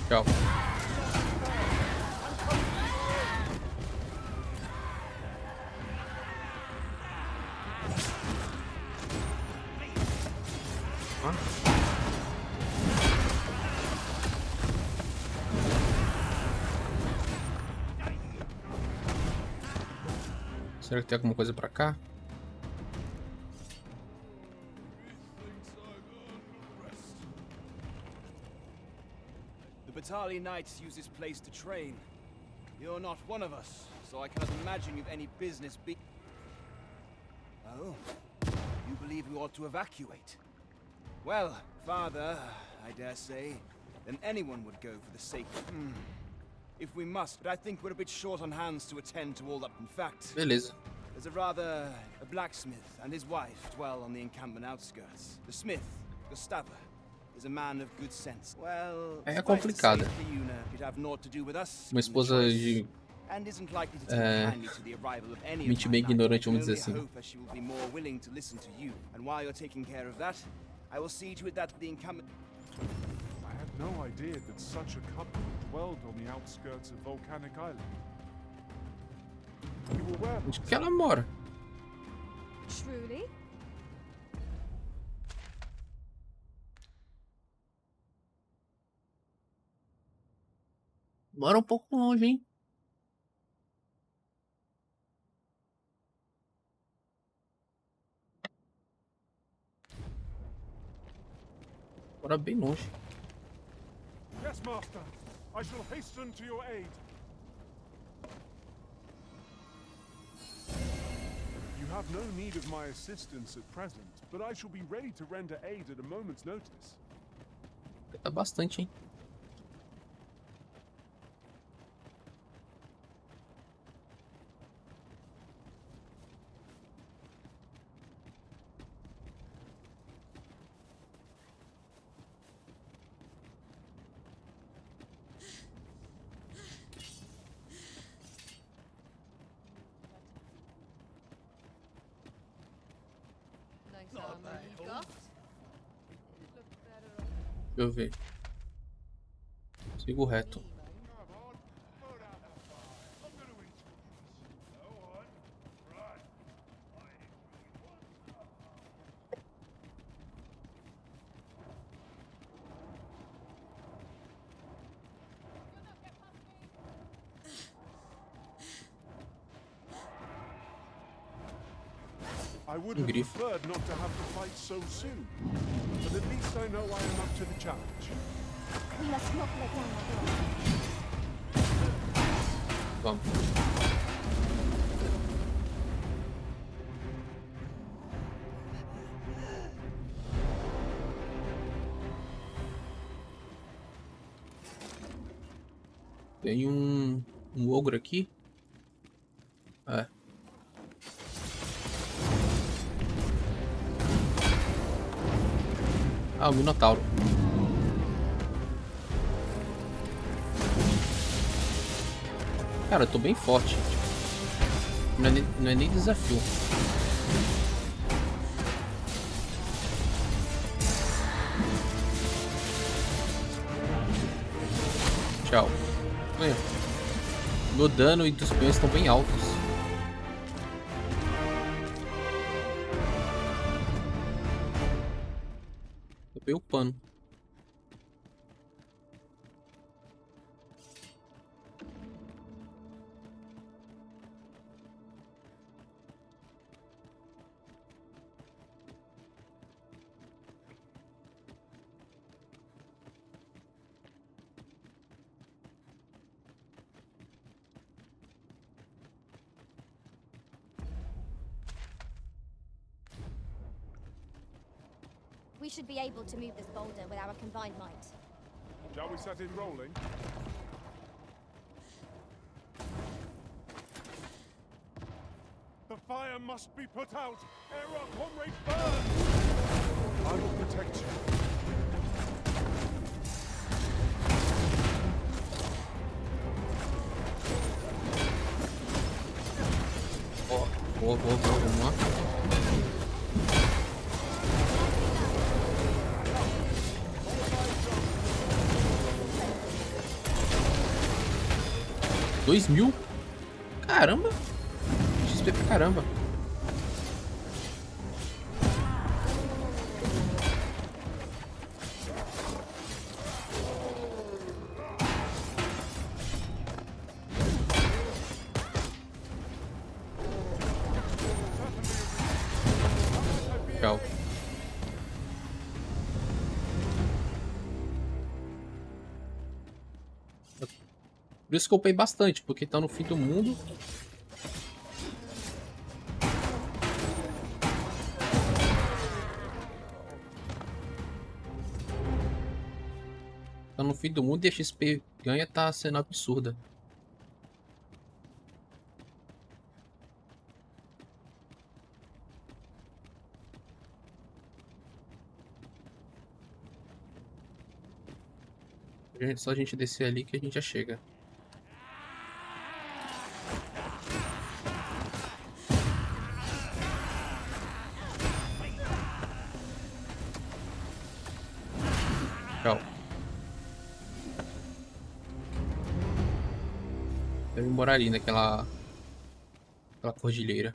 Tchau. Será que tem alguma coisa pra cá? The Battalion Knights use this place to train. You're not one of us, so I cannot imagine you've any business be— Oh? You believe we ought to evacuate? Well, farther, I dare say, than anyone would go for the sake of— If we must, but I think we're a bit short on hands to attend to all that. In fact, Beleza. there's a blacksmith and his wife dwell on the encampment outskirts. The smith, Gustavo, is a man of good sense. Well, É complicada. Uma esposa de mente bem ignorante, vamos dizer assim. I had no idea that such a couple dwelled on the outskirts of Volcanic Island. You were where? Onde que ela mora? Truly? Mora um pouco longe, hein? Mora bem longe. Yes, Master. I shall hasten to your aid. You have no need of my assistance at present, but I shall be ready to render aid at a moment's notice. Tá bastante, hein? Deixa eu ver. Sigo reto. I would have preferred not to have to fight so soon, but at least I know I am up to the challenge. We must not let down our guard. Vamos. Tem um ogro aqui. É. Ah, o Minotauro. Cara, eu tô bem forte. Não é nem desafio. Tchau. Olha. Meu dano e dos peões estão bem altos. Eu peguei o pano. We should be able to move this boulder with our combined might. Shall we set it rolling? fire must be put out. Ere our comrade burns. I will protect you. Boa, vamos lá. $2.000? Caramba! XP pra caramba. Tchau. Por isso que eu upei bastante, porque tá no fim do mundo. Tá no fim do mundo e a XP ganha tá sendo absurda. Só a gente descer ali que a gente já chega. Tchau. Deve morar ali naquela cordilheira.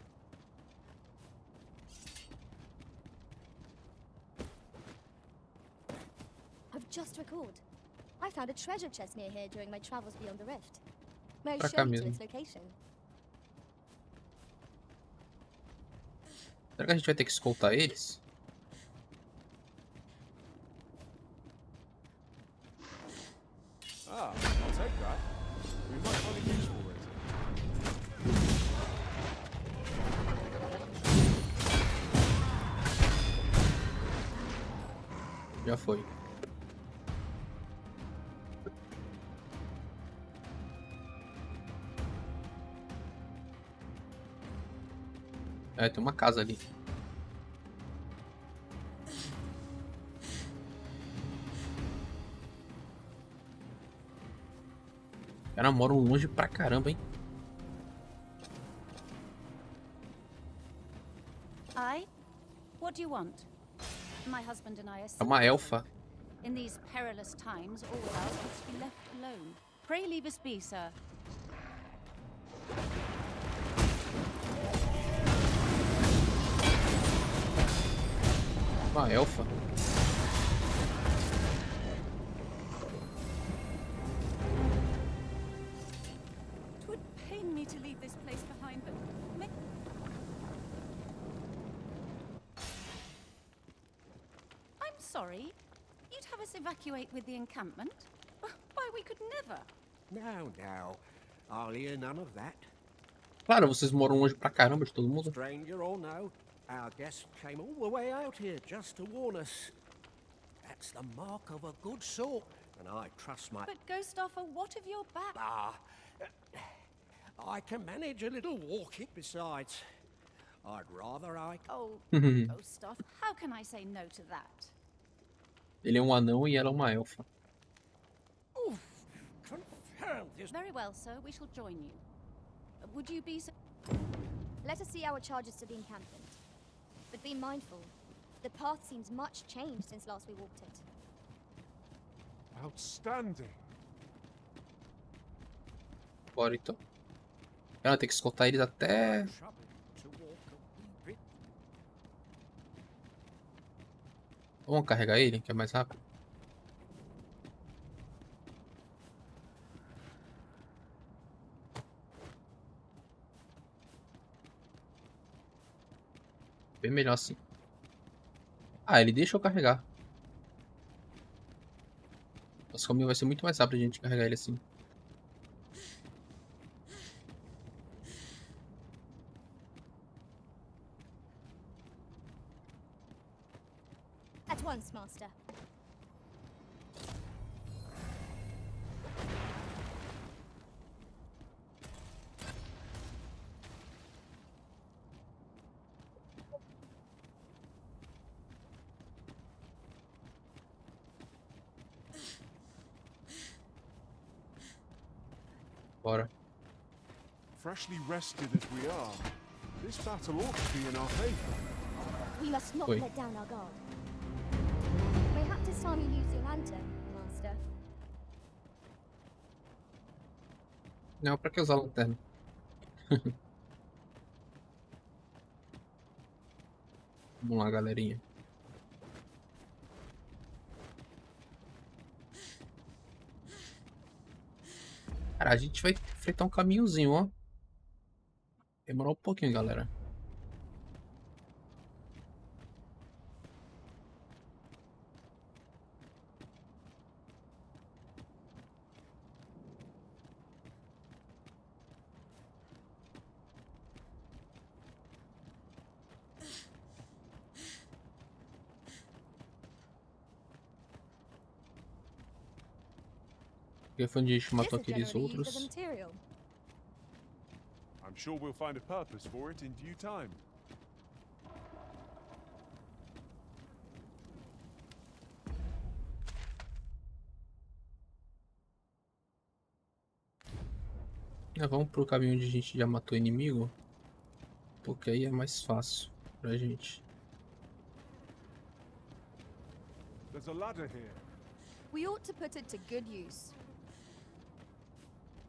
I've just recalled. I found a treasure chest near here during my travels beyond the rift. May I Pra show cá you to mesmo. its location? Será que a gente vai ter que escoltar eles? Ah, I'll take that. We might find it useful later. Já foi. É, tem uma casa ali. Os caras moram longe pra caramba, hein? I? What do you want? My husband and I are É uma elfa. in these perilous times, all of us must be left alone. Pray leave us be, sir. Uma elfa. It would pain me to leave this place behind, but I'm sorry. You'd have us evacuate with the encampment? Why, we could never. Now, I'll hear none of that. Claro, vocês moram longe pra caramba de todo mundo. Stranger or no, our guest came all the way out here just to warn us. That's the mark of a good sort, and I trust my... But Ghost offer, what of your back? I can manage a little walking. Besides, I'd rather Oh, Ghost off. How can I say no to that? Ele é um anão e ela é uma elfa. Very well, sir. We shall join you. Would you be so... Let us see our charges to the encampment. But be mindful. The path seems much changed since last we walked it. Outstanding. Bora então. Ela tem que escoltar eles até... Vamos carregar ele, que é mais rápido. Bem melhor assim. Ah, ele deixa eu carregar. Nosso caminho vai ser muito mais rápido a gente carregar ele assim. At once, Master. Bora. Freshly rested as we are, this battle ought to be in our favor. We must not Oi. let down our guard. Perhaps it's time you use your lantern, Master. Não, pra que usar a lanterna? Vamos lá, galerinha. Cara, a gente vai enfrentar um caminhozinho, ó. Demorou um pouquinho, galera. Porque foi onde a gente matou aqueles outros. I'm sure we'll find a purpose for it in due time. Vamos pro caminho onde a gente já matou o inimigo. Porque aí é mais fácil pra gente. There's a ladder here. We ought to put it to good use.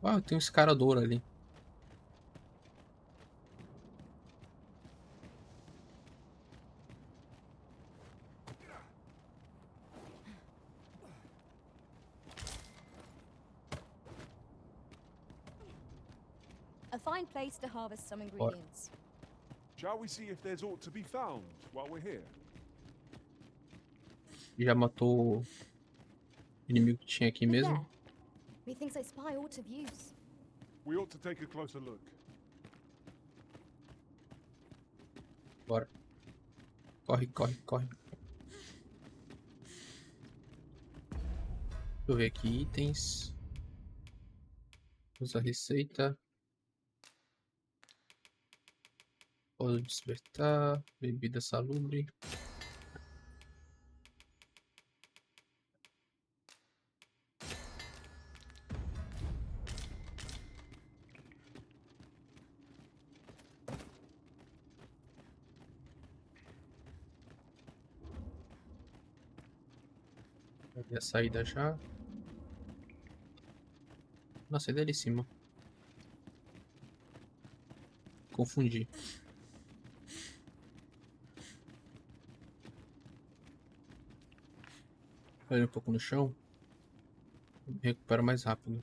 Ah, tem um escarador ali. A fine place to harvest some ingredients. Shall we see if there's aught to be found while we're here? Já matou o inimigo que tinha aqui mesmo. There. Methinks I spy aught of use. We ought to take a closer look. Bora. Corre, corre, corre. Deixa eu ver aqui, itens. Usa a receita. Pode despertar. Bebida salubre. E a saída já. Nossa, ele é ali em cima. Confundi. Olha um pouco no chão. Recupera mais rápido.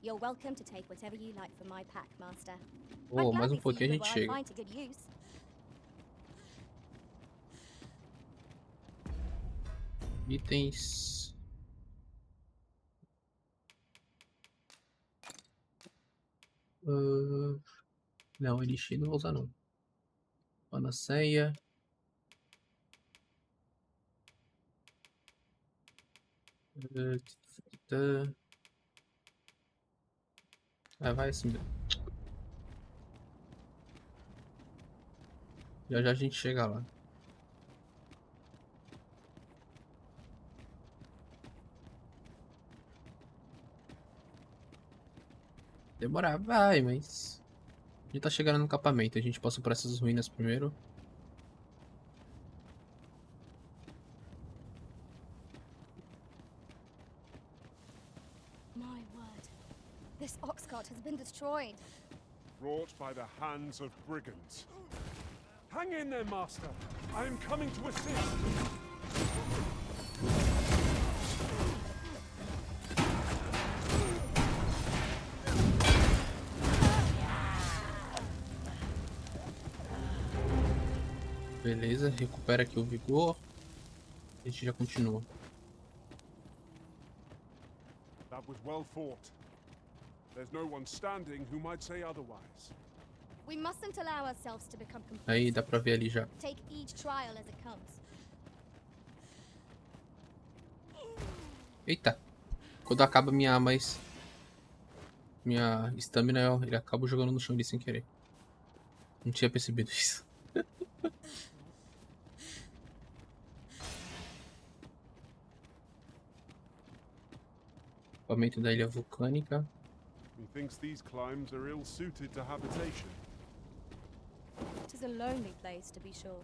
You're welcome to take whatever you like from my pack, Master. Oh, mais um pouquinho a gente chega. Find to good use. Itens. Não, elixir não vou usar não. Panaceia. Vai assim mesmo. Já já a gente chega lá. Demorar, vai, mas... A gente tá chegando no acampamento. A gente passa por essas ruínas primeiro. My word. This ox cart has been destroyed. Wrought by the hands of brigands. Hang in there, Master. I am coming to assist. Beleza, recupera aqui o vigor. A gente já continua. That was well fought. There's no one standing who might say otherwise. We mustn't allow ourselves to become complacent. Aí dá pra ver ali já. Take each trial as it comes. Eita. Quando acaba minha estamina, ele acaba jogando no chão ali sem querer. Não tinha percebido isso. Equipamento da ilha vulcânica. Methinks these climes are ill-suited to habitation. It is a lonely place, to be sure.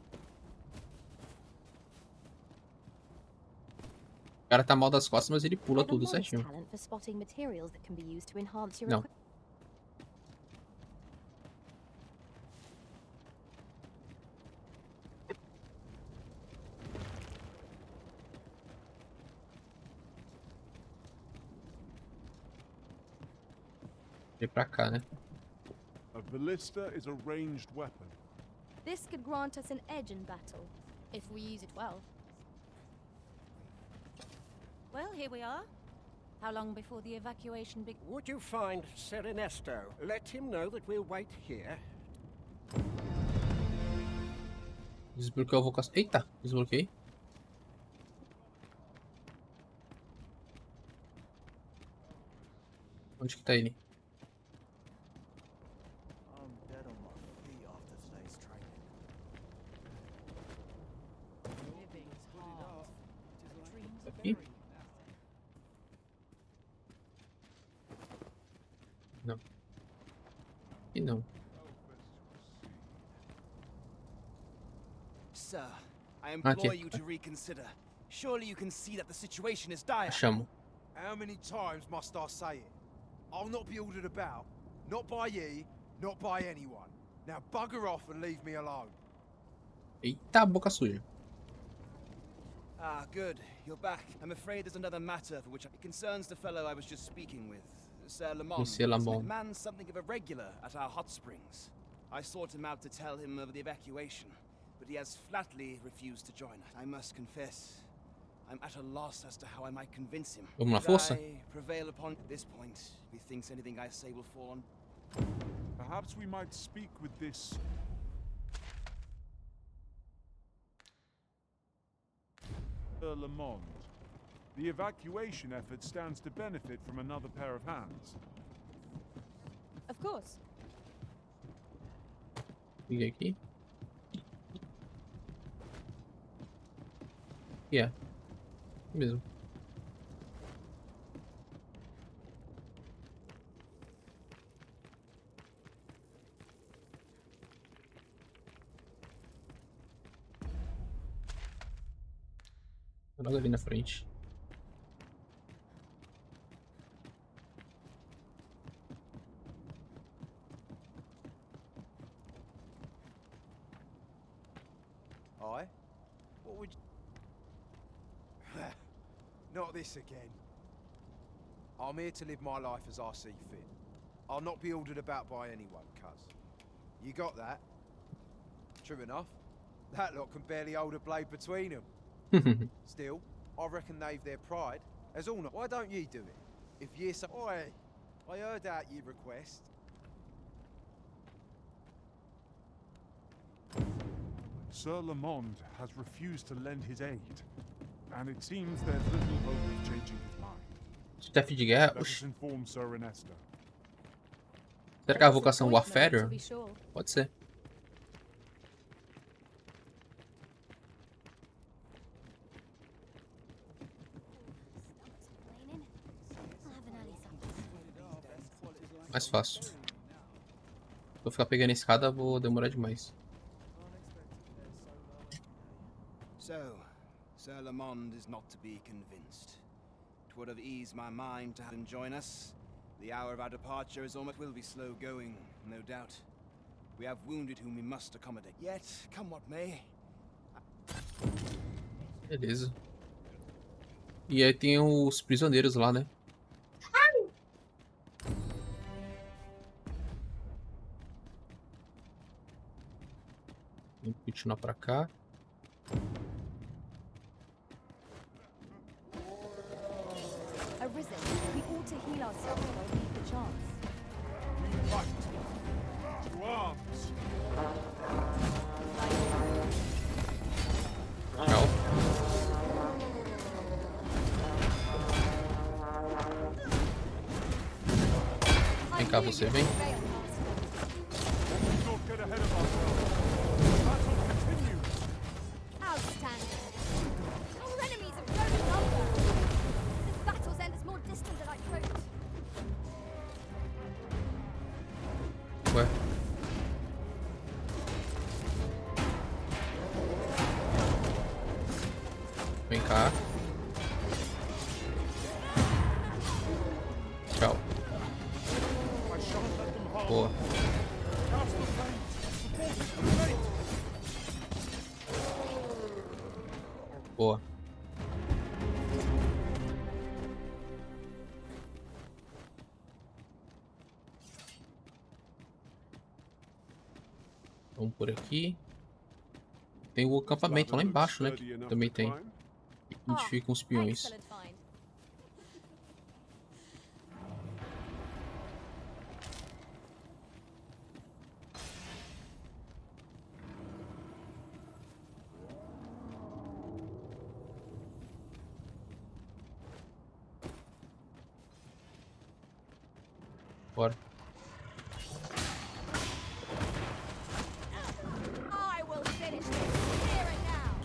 O cara tá mal das costas, mas ele pula I have a tudo modest certinho. talent for spotting materials that can be used to enhance your Não. equipment. Ir pra cá, né? A ballista is a ranged weapon. This could grant us an edge in battle, if we use it well. Well, here we are. How long before the evacuation begins? Would you find Ser Ernesto? Let him know that we'll wait here. Desbloqueou a vocação. Eita, desbloqueei. Onde que tá ele? Aqui? Não. E não. Sir, I implore you to reconsider. Surely you can see that the situation is dire. Chamo. How many times must I say it? I'll not be ordered about. Not by ye, not by anyone. Now bugger off and leave me alone. Eita, boca suja. Ah, good. You're back. I'm afraid there's another matter for which it concerns the fellow I was just speaking with, Sir Lamont. Monsieur Lamont. The man's something of a regular at our hot springs. I sought him out to tell him of the evacuation, but he has flatly refused to join us. I must confess, I'm at a loss as to how I might convince him. Vamos na Should força? I prevail upon at this point? He thinks anything I say will fall on. Perhaps we might speak with this... Lamont. The evacuation effort stands to benefit from another pair of hands. Of course. Liga aqui. Yeah. Mesmo. Logo ali na frente. Aye? What would you... Not this again. I'm here to live my life as I see fit. I'll not be ordered about by anyone, cuz. You got that? True enough. That lot can barely hold a blade between them. Still, I reckon they've their pride. As all not. Why don't ye do it? If ye so... Oi! I heard out ye request. Sir Lamont has refused to lend his aid, and it seems there's little hope of changing his mind. Chefe de guerra. Let us inform Sir Ernesto. Será que é a vocação Warfare? Pode ser. Mais fácil. Se eu ficar pegando a escada, vou demorar demais. So, Sir Lamont is not to be convinced. It would have eased my mind to have him join us. The hour of our departure is almost will be slow going, no doubt. We have wounded whom we must accommodate. Yet, come what may. Beleza. E aí tem os prisioneiros lá, né? Vamos continuar pra cá. Arisen, we ought to heal ourselves while we have the chance. To arms! Tchau. Vem cá você, vem. Outstanding. Our enemies are growing number. This battle's end is more distant than I cá. Tchau. Boa. Boa. Vamos por aqui. Tem o acampamento lá embaixo, né? Que também tem. Onde ficam os peões. Bora. I will finish this here and now.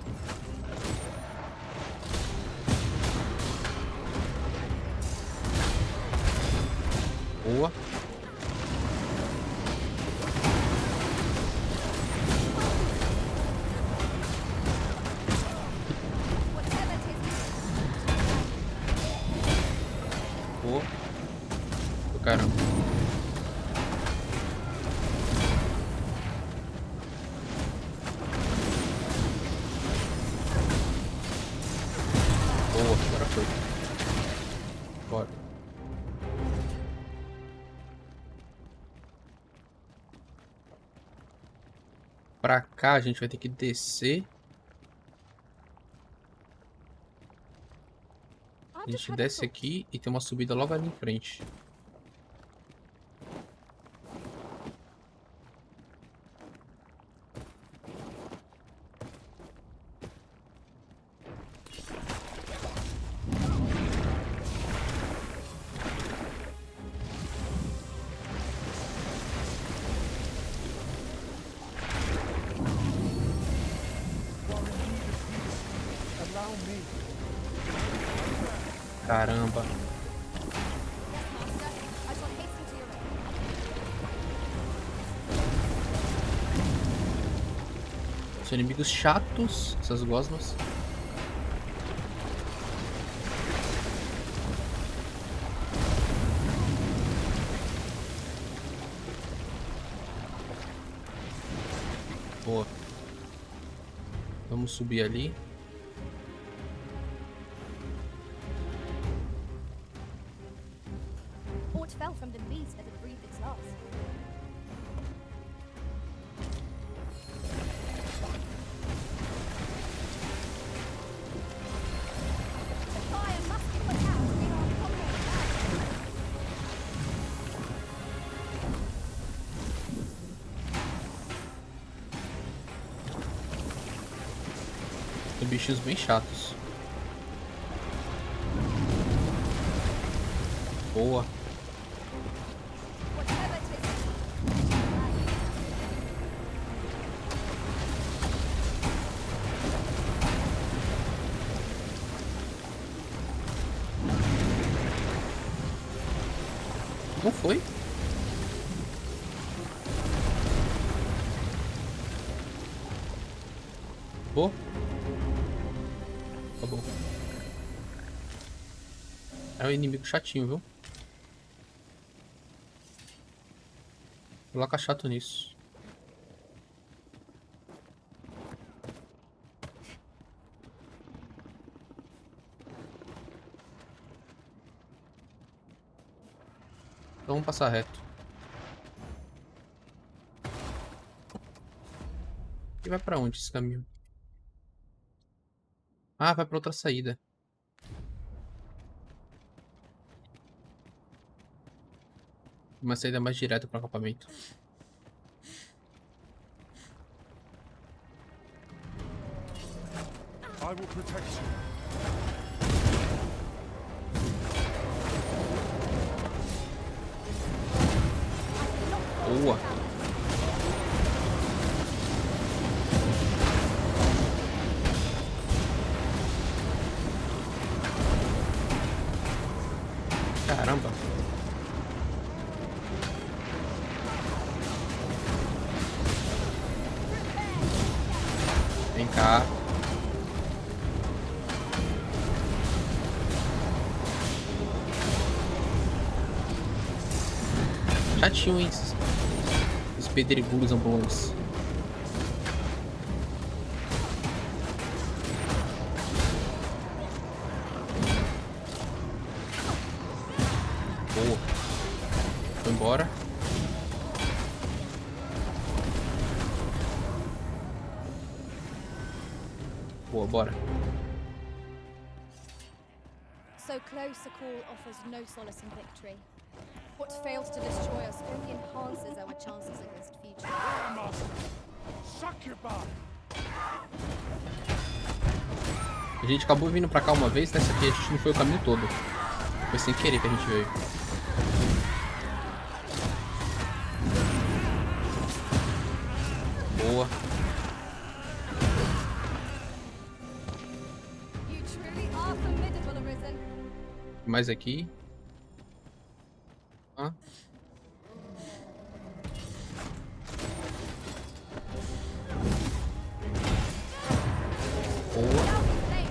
Boa. Boa. Do caramba. Boa, agora foi. Bora. Pra cá a gente vai ter que descer. A gente desce aqui e tem uma subida logo ali em frente. Caramba. São inimigos chatos, essas gosmas. Boa. Vamos subir ali. Aught fell from the beast that had breathed its last. The fire must be put out in our combat. São bichinhos bem chatos. Boa. Não foi? Boa. Tá bom. É um inimigo chatinho, viu? Coloca chato nisso. Então vamos passar reto. E vai pra onde esse caminho? Ah, vai pra outra saída. Uma saída mais direta para o acampamento. I will protect you. Boa. Caramba. Vem cá. gatinhos, os pedregulhos ambulantes. Boa. Foi embora. Boa, bora. So close a call offers no solace in victory. What fails to destroy us only enhances our chances against future. A gente acabou vindo pra cá uma vez, dessa aqui a gente não foi o caminho todo. Foi sem querer que a gente veio. Boa. You truly are formidable, Arisen. Mais aqui. Ah. Boa.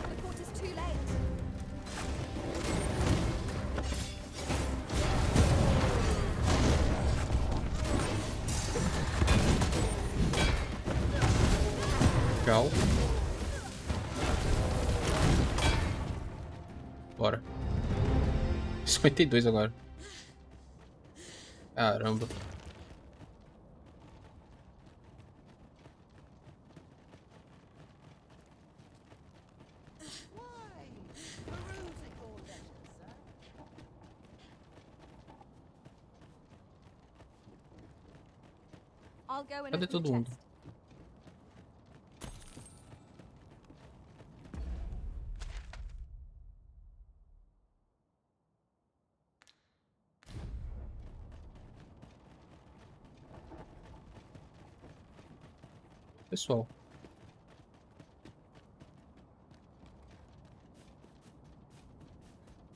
The court is too late. Tchau. Bora. 52 agora. Caramba. I'll go and Cadê open the todo mundo? chest. Pessoal.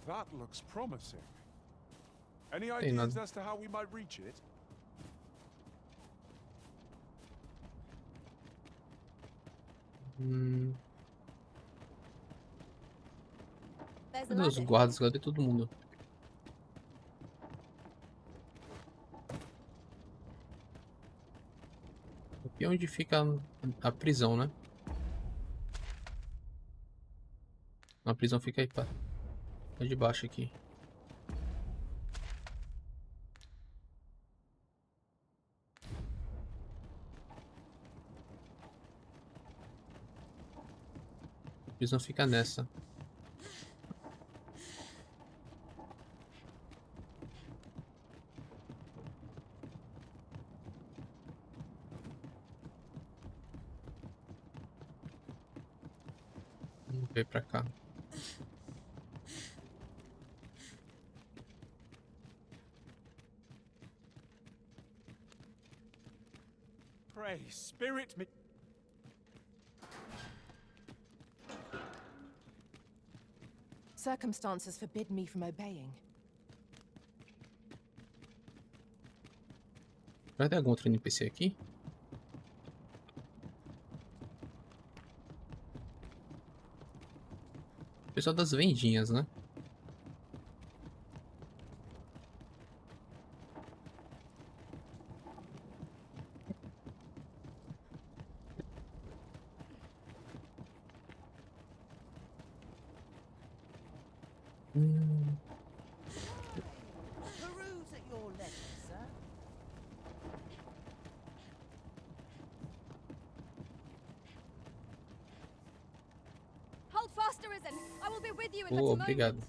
That looks promising. Any Tem ideas nada. as to how we might reach it? There's a Cadê os ladder. guardas? Cadê todo mundo? Aqui é onde fica a prisão, né? A prisão fica aí, pá. Tá de baixo aqui. A prisão fica nessa. Vamos ver pra cá. Pray, spirit me. Circumstances forbid me from obeying. Vai ter algum outro NPC aqui? Pessoal das vendinhas, né? Peruse at your leisure, sir. Hold fast, Arisen. I will be with you in Oh, that obrigado. moment.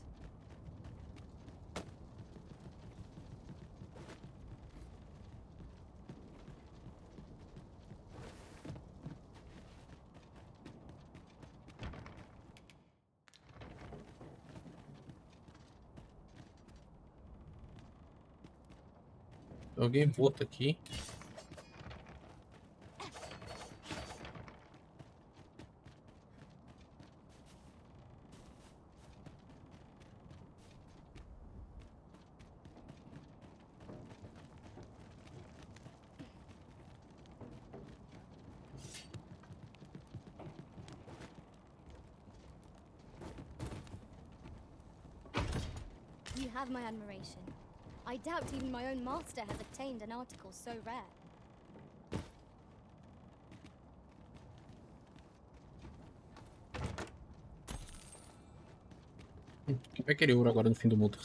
Alguém volta aqui. You have my admiration. I doubt even my own master has obtained an article so rare. Quem vai querer ouro agora no fim do mundo?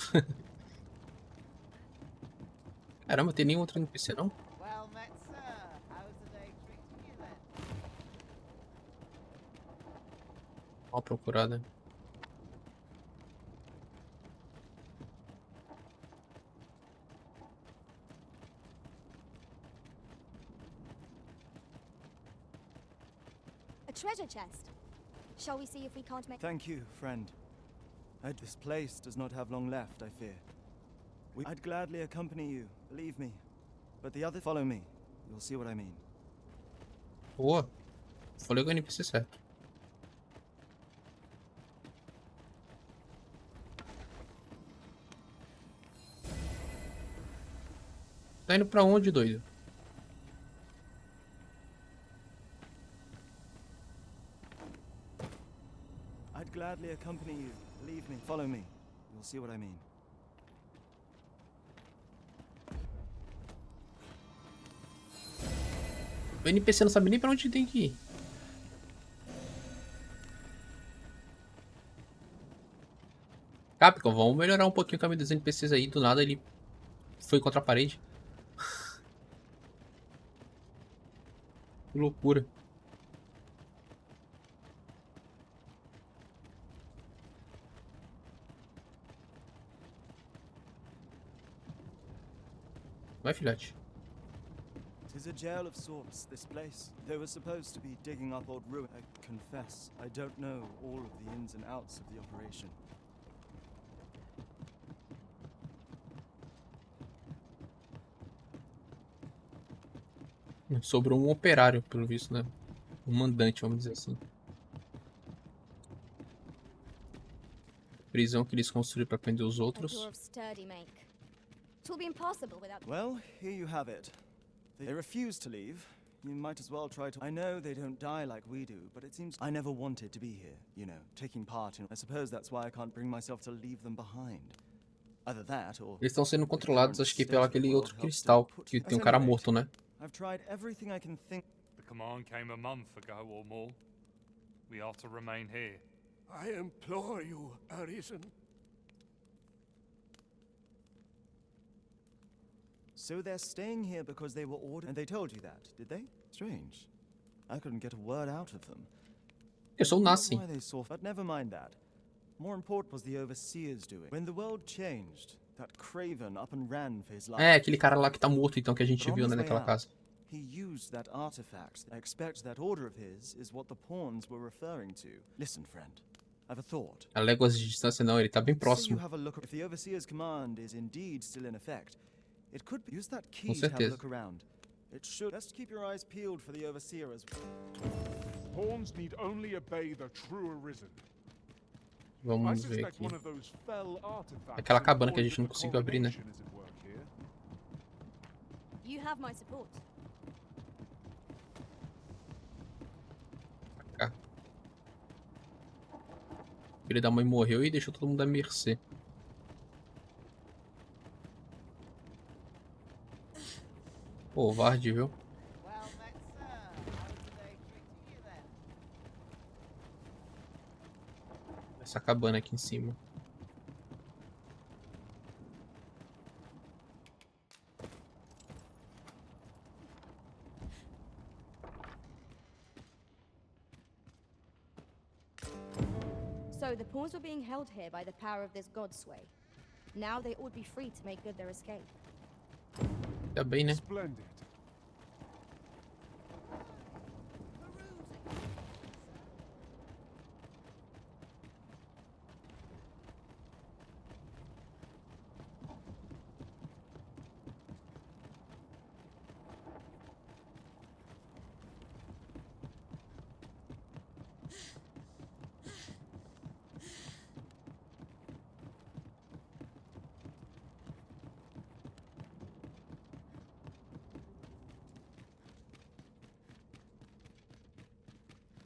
Caramba, tem nenhum outro NPC não? Well met, sir. How's the day treating you then? Ó, procurada. A treasure chest. Shall we see if we can't make... Thank you, friend. This place does not have long left, I fear. I'd gladly accompany you, believe me. But the other... Follow me. You'll see what I mean. Boa. Falei com o NPC certo. Tá indo pra onde, doido? I'd gladly accompany you, believe me. Follow me. You'll see what I mean. O NPC não sabe nem pra onde tem que ir. Capcom, vamos melhorar um pouquinho o caminho dos NPCs aí. Do nada ele foi contra a parede. Que loucura. Vai, filhote. Tis a jail of sorts, this place. They were supposed to be digging up old ruin. I confess, I don't know all of the ins and outs of the operation. Sobrou um operário, pelo visto, né? Um mandante, vamos dizer assim. Prisão que eles construíram para prender os outros. Well, here you have it. They refuse to leave. You might as well try to... I know they don't die like we do, but it seems I never wanted to be here, you know, taking part in... I suppose that's why I can't bring myself to leave them behind. Either that or... Eles estão sendo controlados, acho que pelo aquele outro cristal, que tem um cara morto, né? I've tried everything I can think... The command came a month ago or more. We are to remain here. I implore you, Arisen. So they're staying here because they were ordered, and they told you that, did they? Strange. I couldn't get a word out of them. Eu sou Nazi. Why they saw, but never mind that. More important was the Overseer's doing. When the world changed, that craven up and ran for his life. É, aquele cara lá que tá morto, então, que a gente viu, né, naquela casa. He used that artifact. I expect that order of his is what the pawns were referring to. Listen, friend. I've a thought. A léguas de distância não, ele tá bem próximo. So you have a look. If the Overseer's command is indeed still in effect, it could use that key to have a look around. It should. Best keep your eyes peeled for the Overseer as well. Pawns need only obey the true Arisen. Vamos ver aqui. Aquela cabana que a gente não conseguiu abrir, né? You have my support. Cá. O filho da mãe morreu e deixou todo mundo à mercê. Covarde, viu? Essa cabana aqui em cima. So the pawns were being held here by the power of this god sway. Now they ought be free to make good their escape. Tá bem, né? Splendid.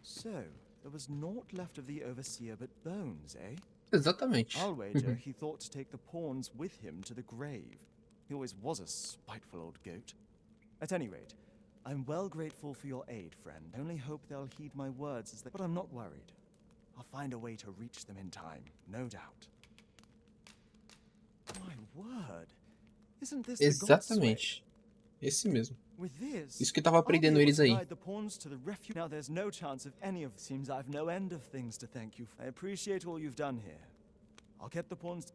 So, there was naught left of the Overseer but bones, eh? Exatamente. I'll wager he thought to take the pawns with him to the grave. He always was a spiteful old goat. At any rate, I'm well grateful for your aid, friend. I only hope they'll heed my words as they... But I'm not worried. I'll find a way to reach them in time, no doubt. My word. Isn't this the God's way? Exatamente. Esse mesmo. With this, Isso que tava I'll be prendendo able eles to aí. guide the pawns to the refuge. Now there's no chance of any of... Seems I've no end of things to thank you for. I appreciate all you've done here. I'll get the pawns...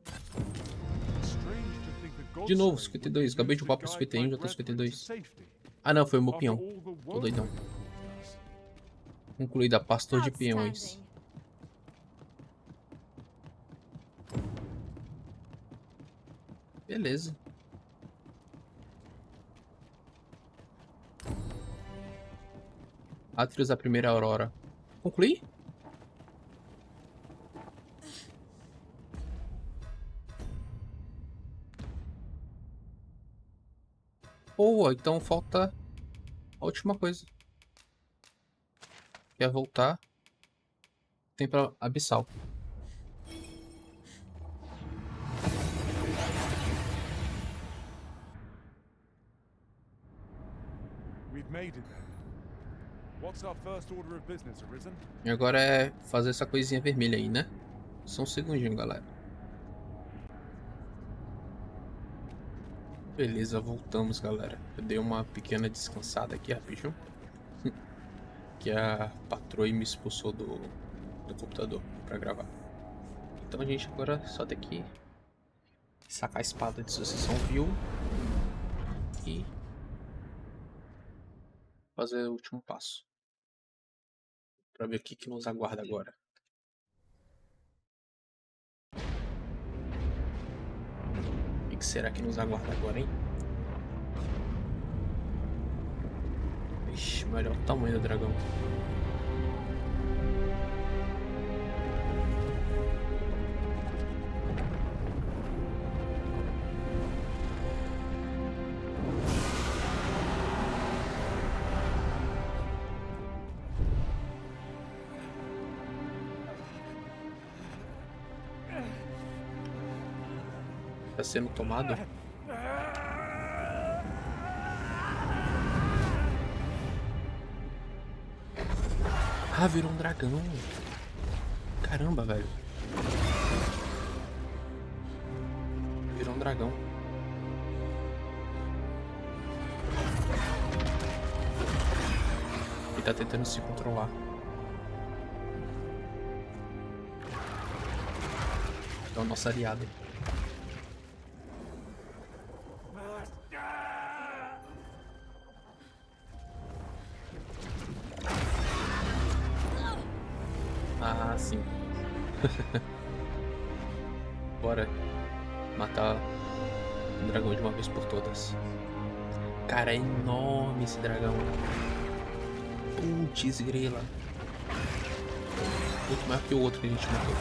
De novo, 52. Acabei de upar pro 51, já tô 52. Ah não, foi o meu peão. Tô doidão. Concluída a pastor de peões. Beleza. Átrios da primeira aurora. Concluí? Boa, então falta a última coisa. Quer voltar? Tem pra abissal. We've made it then. What's our first order of business, Arisen? E agora é fazer essa coisinha vermelha aí, né? Só um segundinho, galera. Beleza, voltamos, galera. Eu dei uma pequena descansada aqui, rapidinho. Que a patroa me expulsou do computador pra gravar. Então a gente agora só tem que sacar a espada de sucessão vil e fazer o último passo. Pra ver o que nos aguarda agora. O que será que nos aguarda agora, hein? Ixi, olha o tamanho do dragão. Tá sendo tomado? Ah, virou um dragão. Caramba, velho. Virou um dragão. E tá tentando se controlar. É o nosso aliado. Ah, sim. Bora matar o dragão de uma vez por todas. Cara, é enorme esse dragão. Putz, grila. Muito maior que o outro que a gente matou.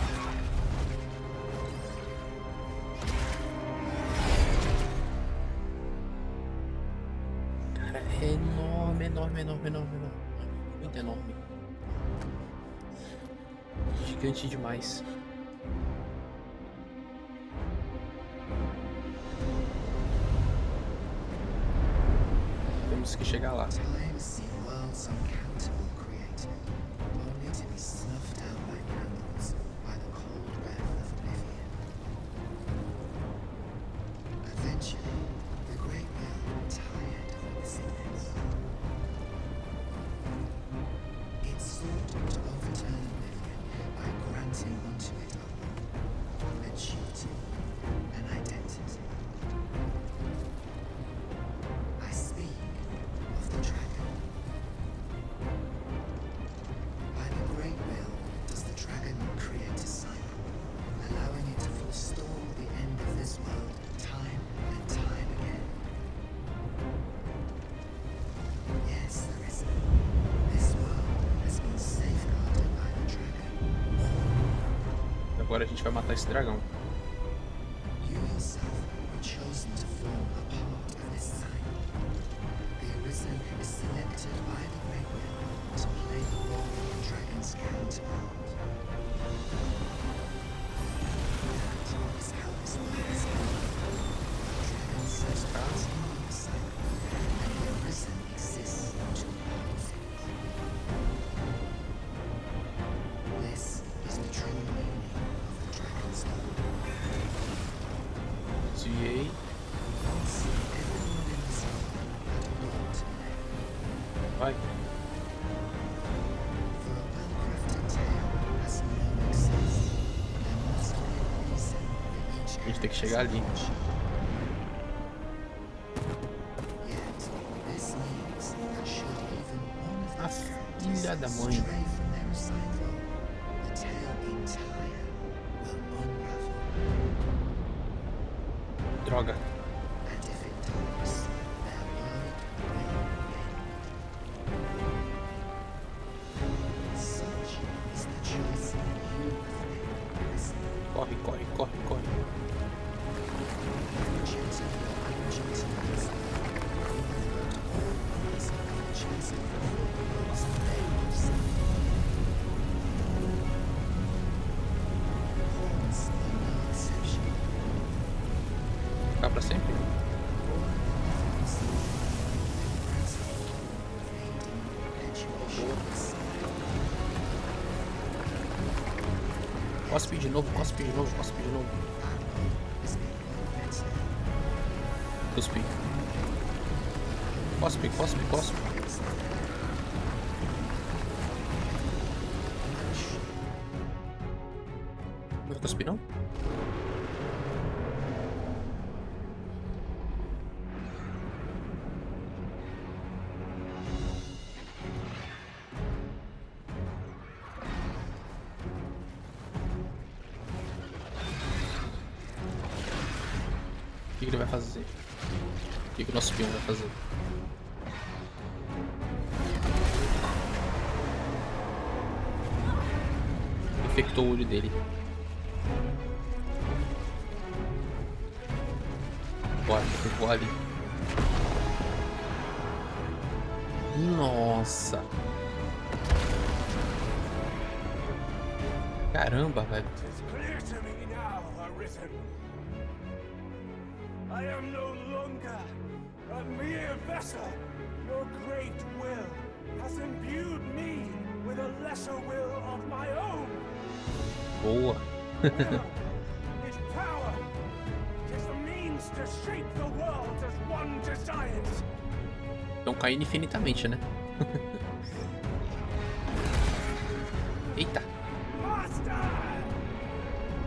Cara, é enorme, enorme, enorme, enorme, enorme. Muito enorme. Gigante demais. Temos que chegar lá. Agora a gente vai matar esse dragão. Desviei. Vai. A gente tem que chegar ali. A filha da mãe. Droga. Corre, corre, corre, corre. Ficar pra sempre? Cospe de novo, cospe de novo, cospe de novo. Cospe. Cospe, cospe, cospe. Não vai cuspir não? O que ele vai fazer? O que o nosso peão vai fazer? Infectou o olho dele. Bora, eu vou ali. Nossa! Caramba, velho. I am no longer a mere vessel. Your great will has imbued me with a lesser will of my own. Boa. Its power is the means to shape the world as one desires. Estão caindo infinitamente, né? Eita.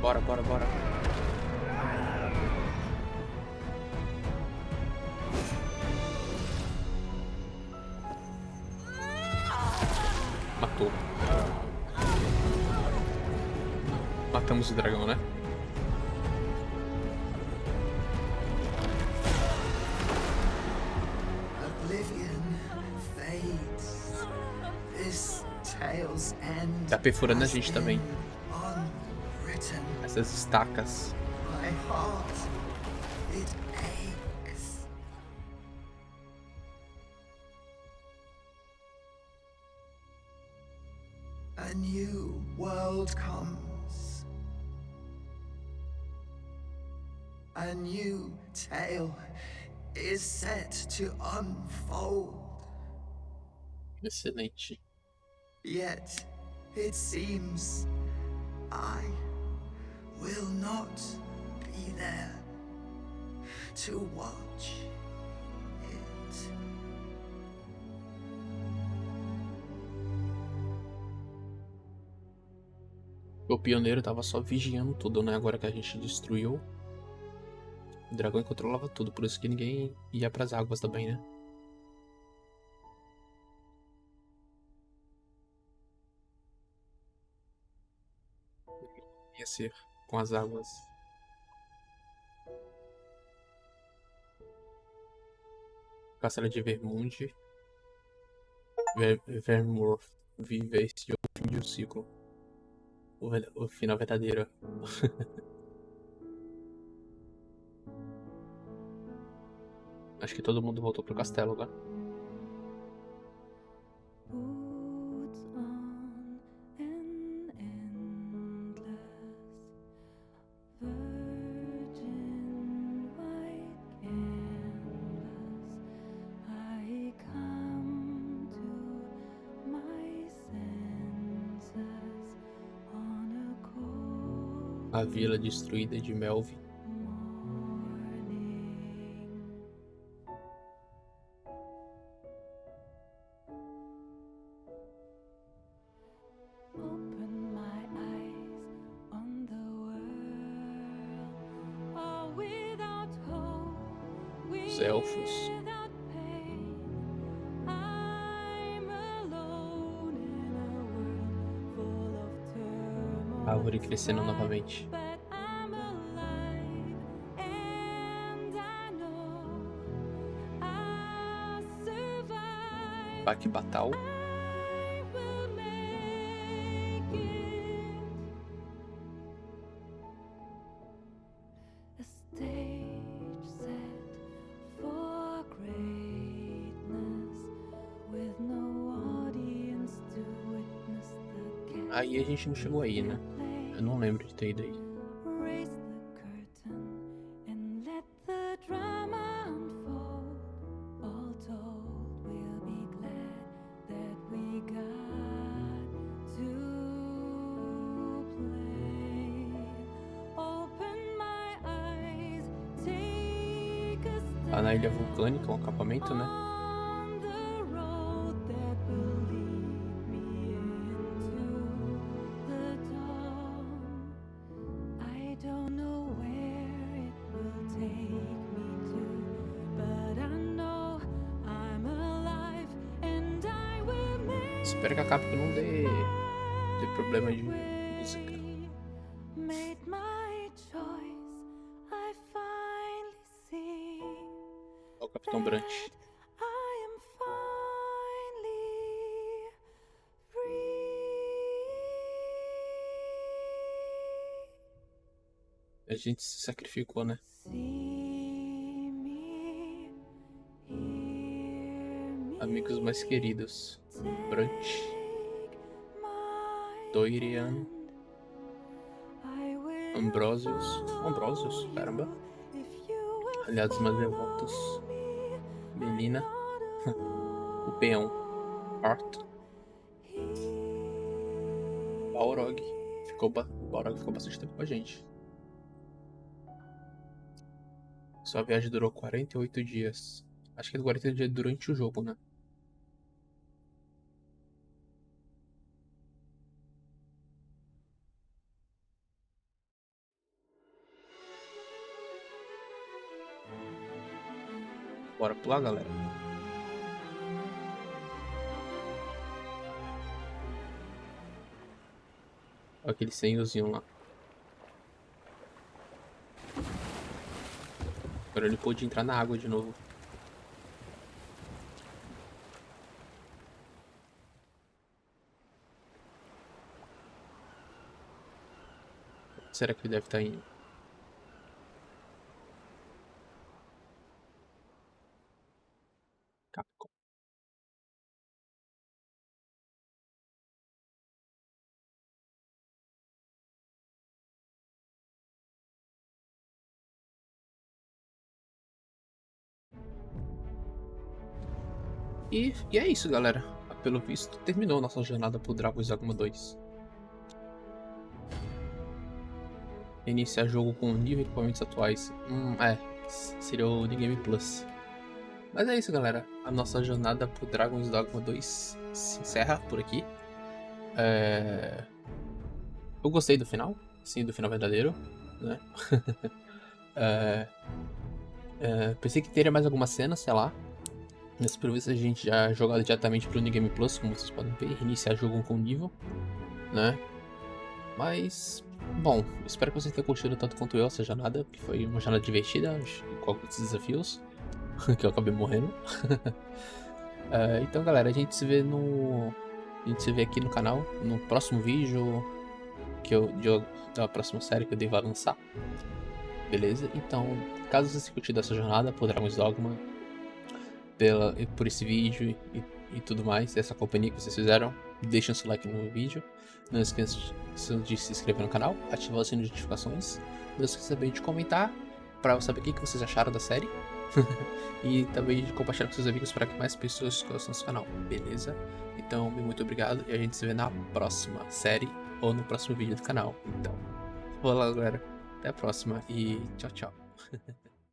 Bora, bora, bora. Matou. Matamos o dragão, né? Tá perfurando a gente também. Essas estacas. A new world comes. A new tale is set to unfold. Excelente. Yet, it seems I will not be there to watch it. O pioneiro tava só vigiando tudo, né? Agora que a gente destruiu, o dragão controlava tudo, por isso que ninguém ia pras águas também, né? Ia ser com as águas. Castelo de Vermund. Vermorth. Viver esse fim de um ciclo. O final verdadeiro. Acho que todo mundo voltou pro castelo agora. A vila destruída de Melvin. Os elfos. A árvore crescendo novamente. Baque Batal. Aí a gente não chegou aí, né? Eu não lembro de ter ido aí. Lá na ilha vulcânica, um acampamento, né? Espero que a Capcom não dê problema de música. Olha o Capitão Brant. A gente se sacrificou, né? Amigos mais queridos. Brant. Dorian. Ambrosius, caramba. Aliados mais devotos. Melina. O peão. Parte. Balrog. O Balrog ficou bastante tempo com a gente. Sua viagem durou 48 dias. Acho que é 48 dias durante o jogo, né? Bora pular, galera. Olha aquele senhorzinho lá. Agora ele pôde entrar na água de novo. Onde será que ele deve estar indo? Capcom. E é isso, galera. Pelo visto, terminou nossa jornada por Dogma 2. Iniciar jogo com nível e equipamentos atuais. Seria o New Game Plus. Mas é isso, galera. A nossa jornada por Dogma 2 se encerra por aqui. Eu gostei do final. Sim, do final verdadeiro, né? Pensei que teria mais alguma cena, sei lá. Mas pelo visto a gente já jogou diretamente pro New Game Plus, como vocês podem ver. Iniciar jogo com nível, né? Mas, bom, espero que vocês tenham curtido tanto quanto eu essa jornada, que foi uma jornada divertida, com alguns desafios, que eu acabei morrendo. Então, galera, a gente se vê aqui no canal, no próximo vídeo da próxima série que eu devo lançar. Beleza? Então, caso vocês tenham curtido essa jornada por Dogma, por esse vídeo e tudo mais, essa companhia que vocês fizeram, deixem seu like no vídeo. Não esqueçam de se inscrever no canal, ativar o sininho de notificações. Não esqueçam também de comentar para saber o que vocês acharam da série. E também de compartilhar com seus amigos para que mais pessoas conheçam nosso canal, beleza? Então, muito obrigado e a gente se vê na próxima série ou no próximo vídeo do canal. Então, Vou lá, galera. Até a próxima e tchau, tchau.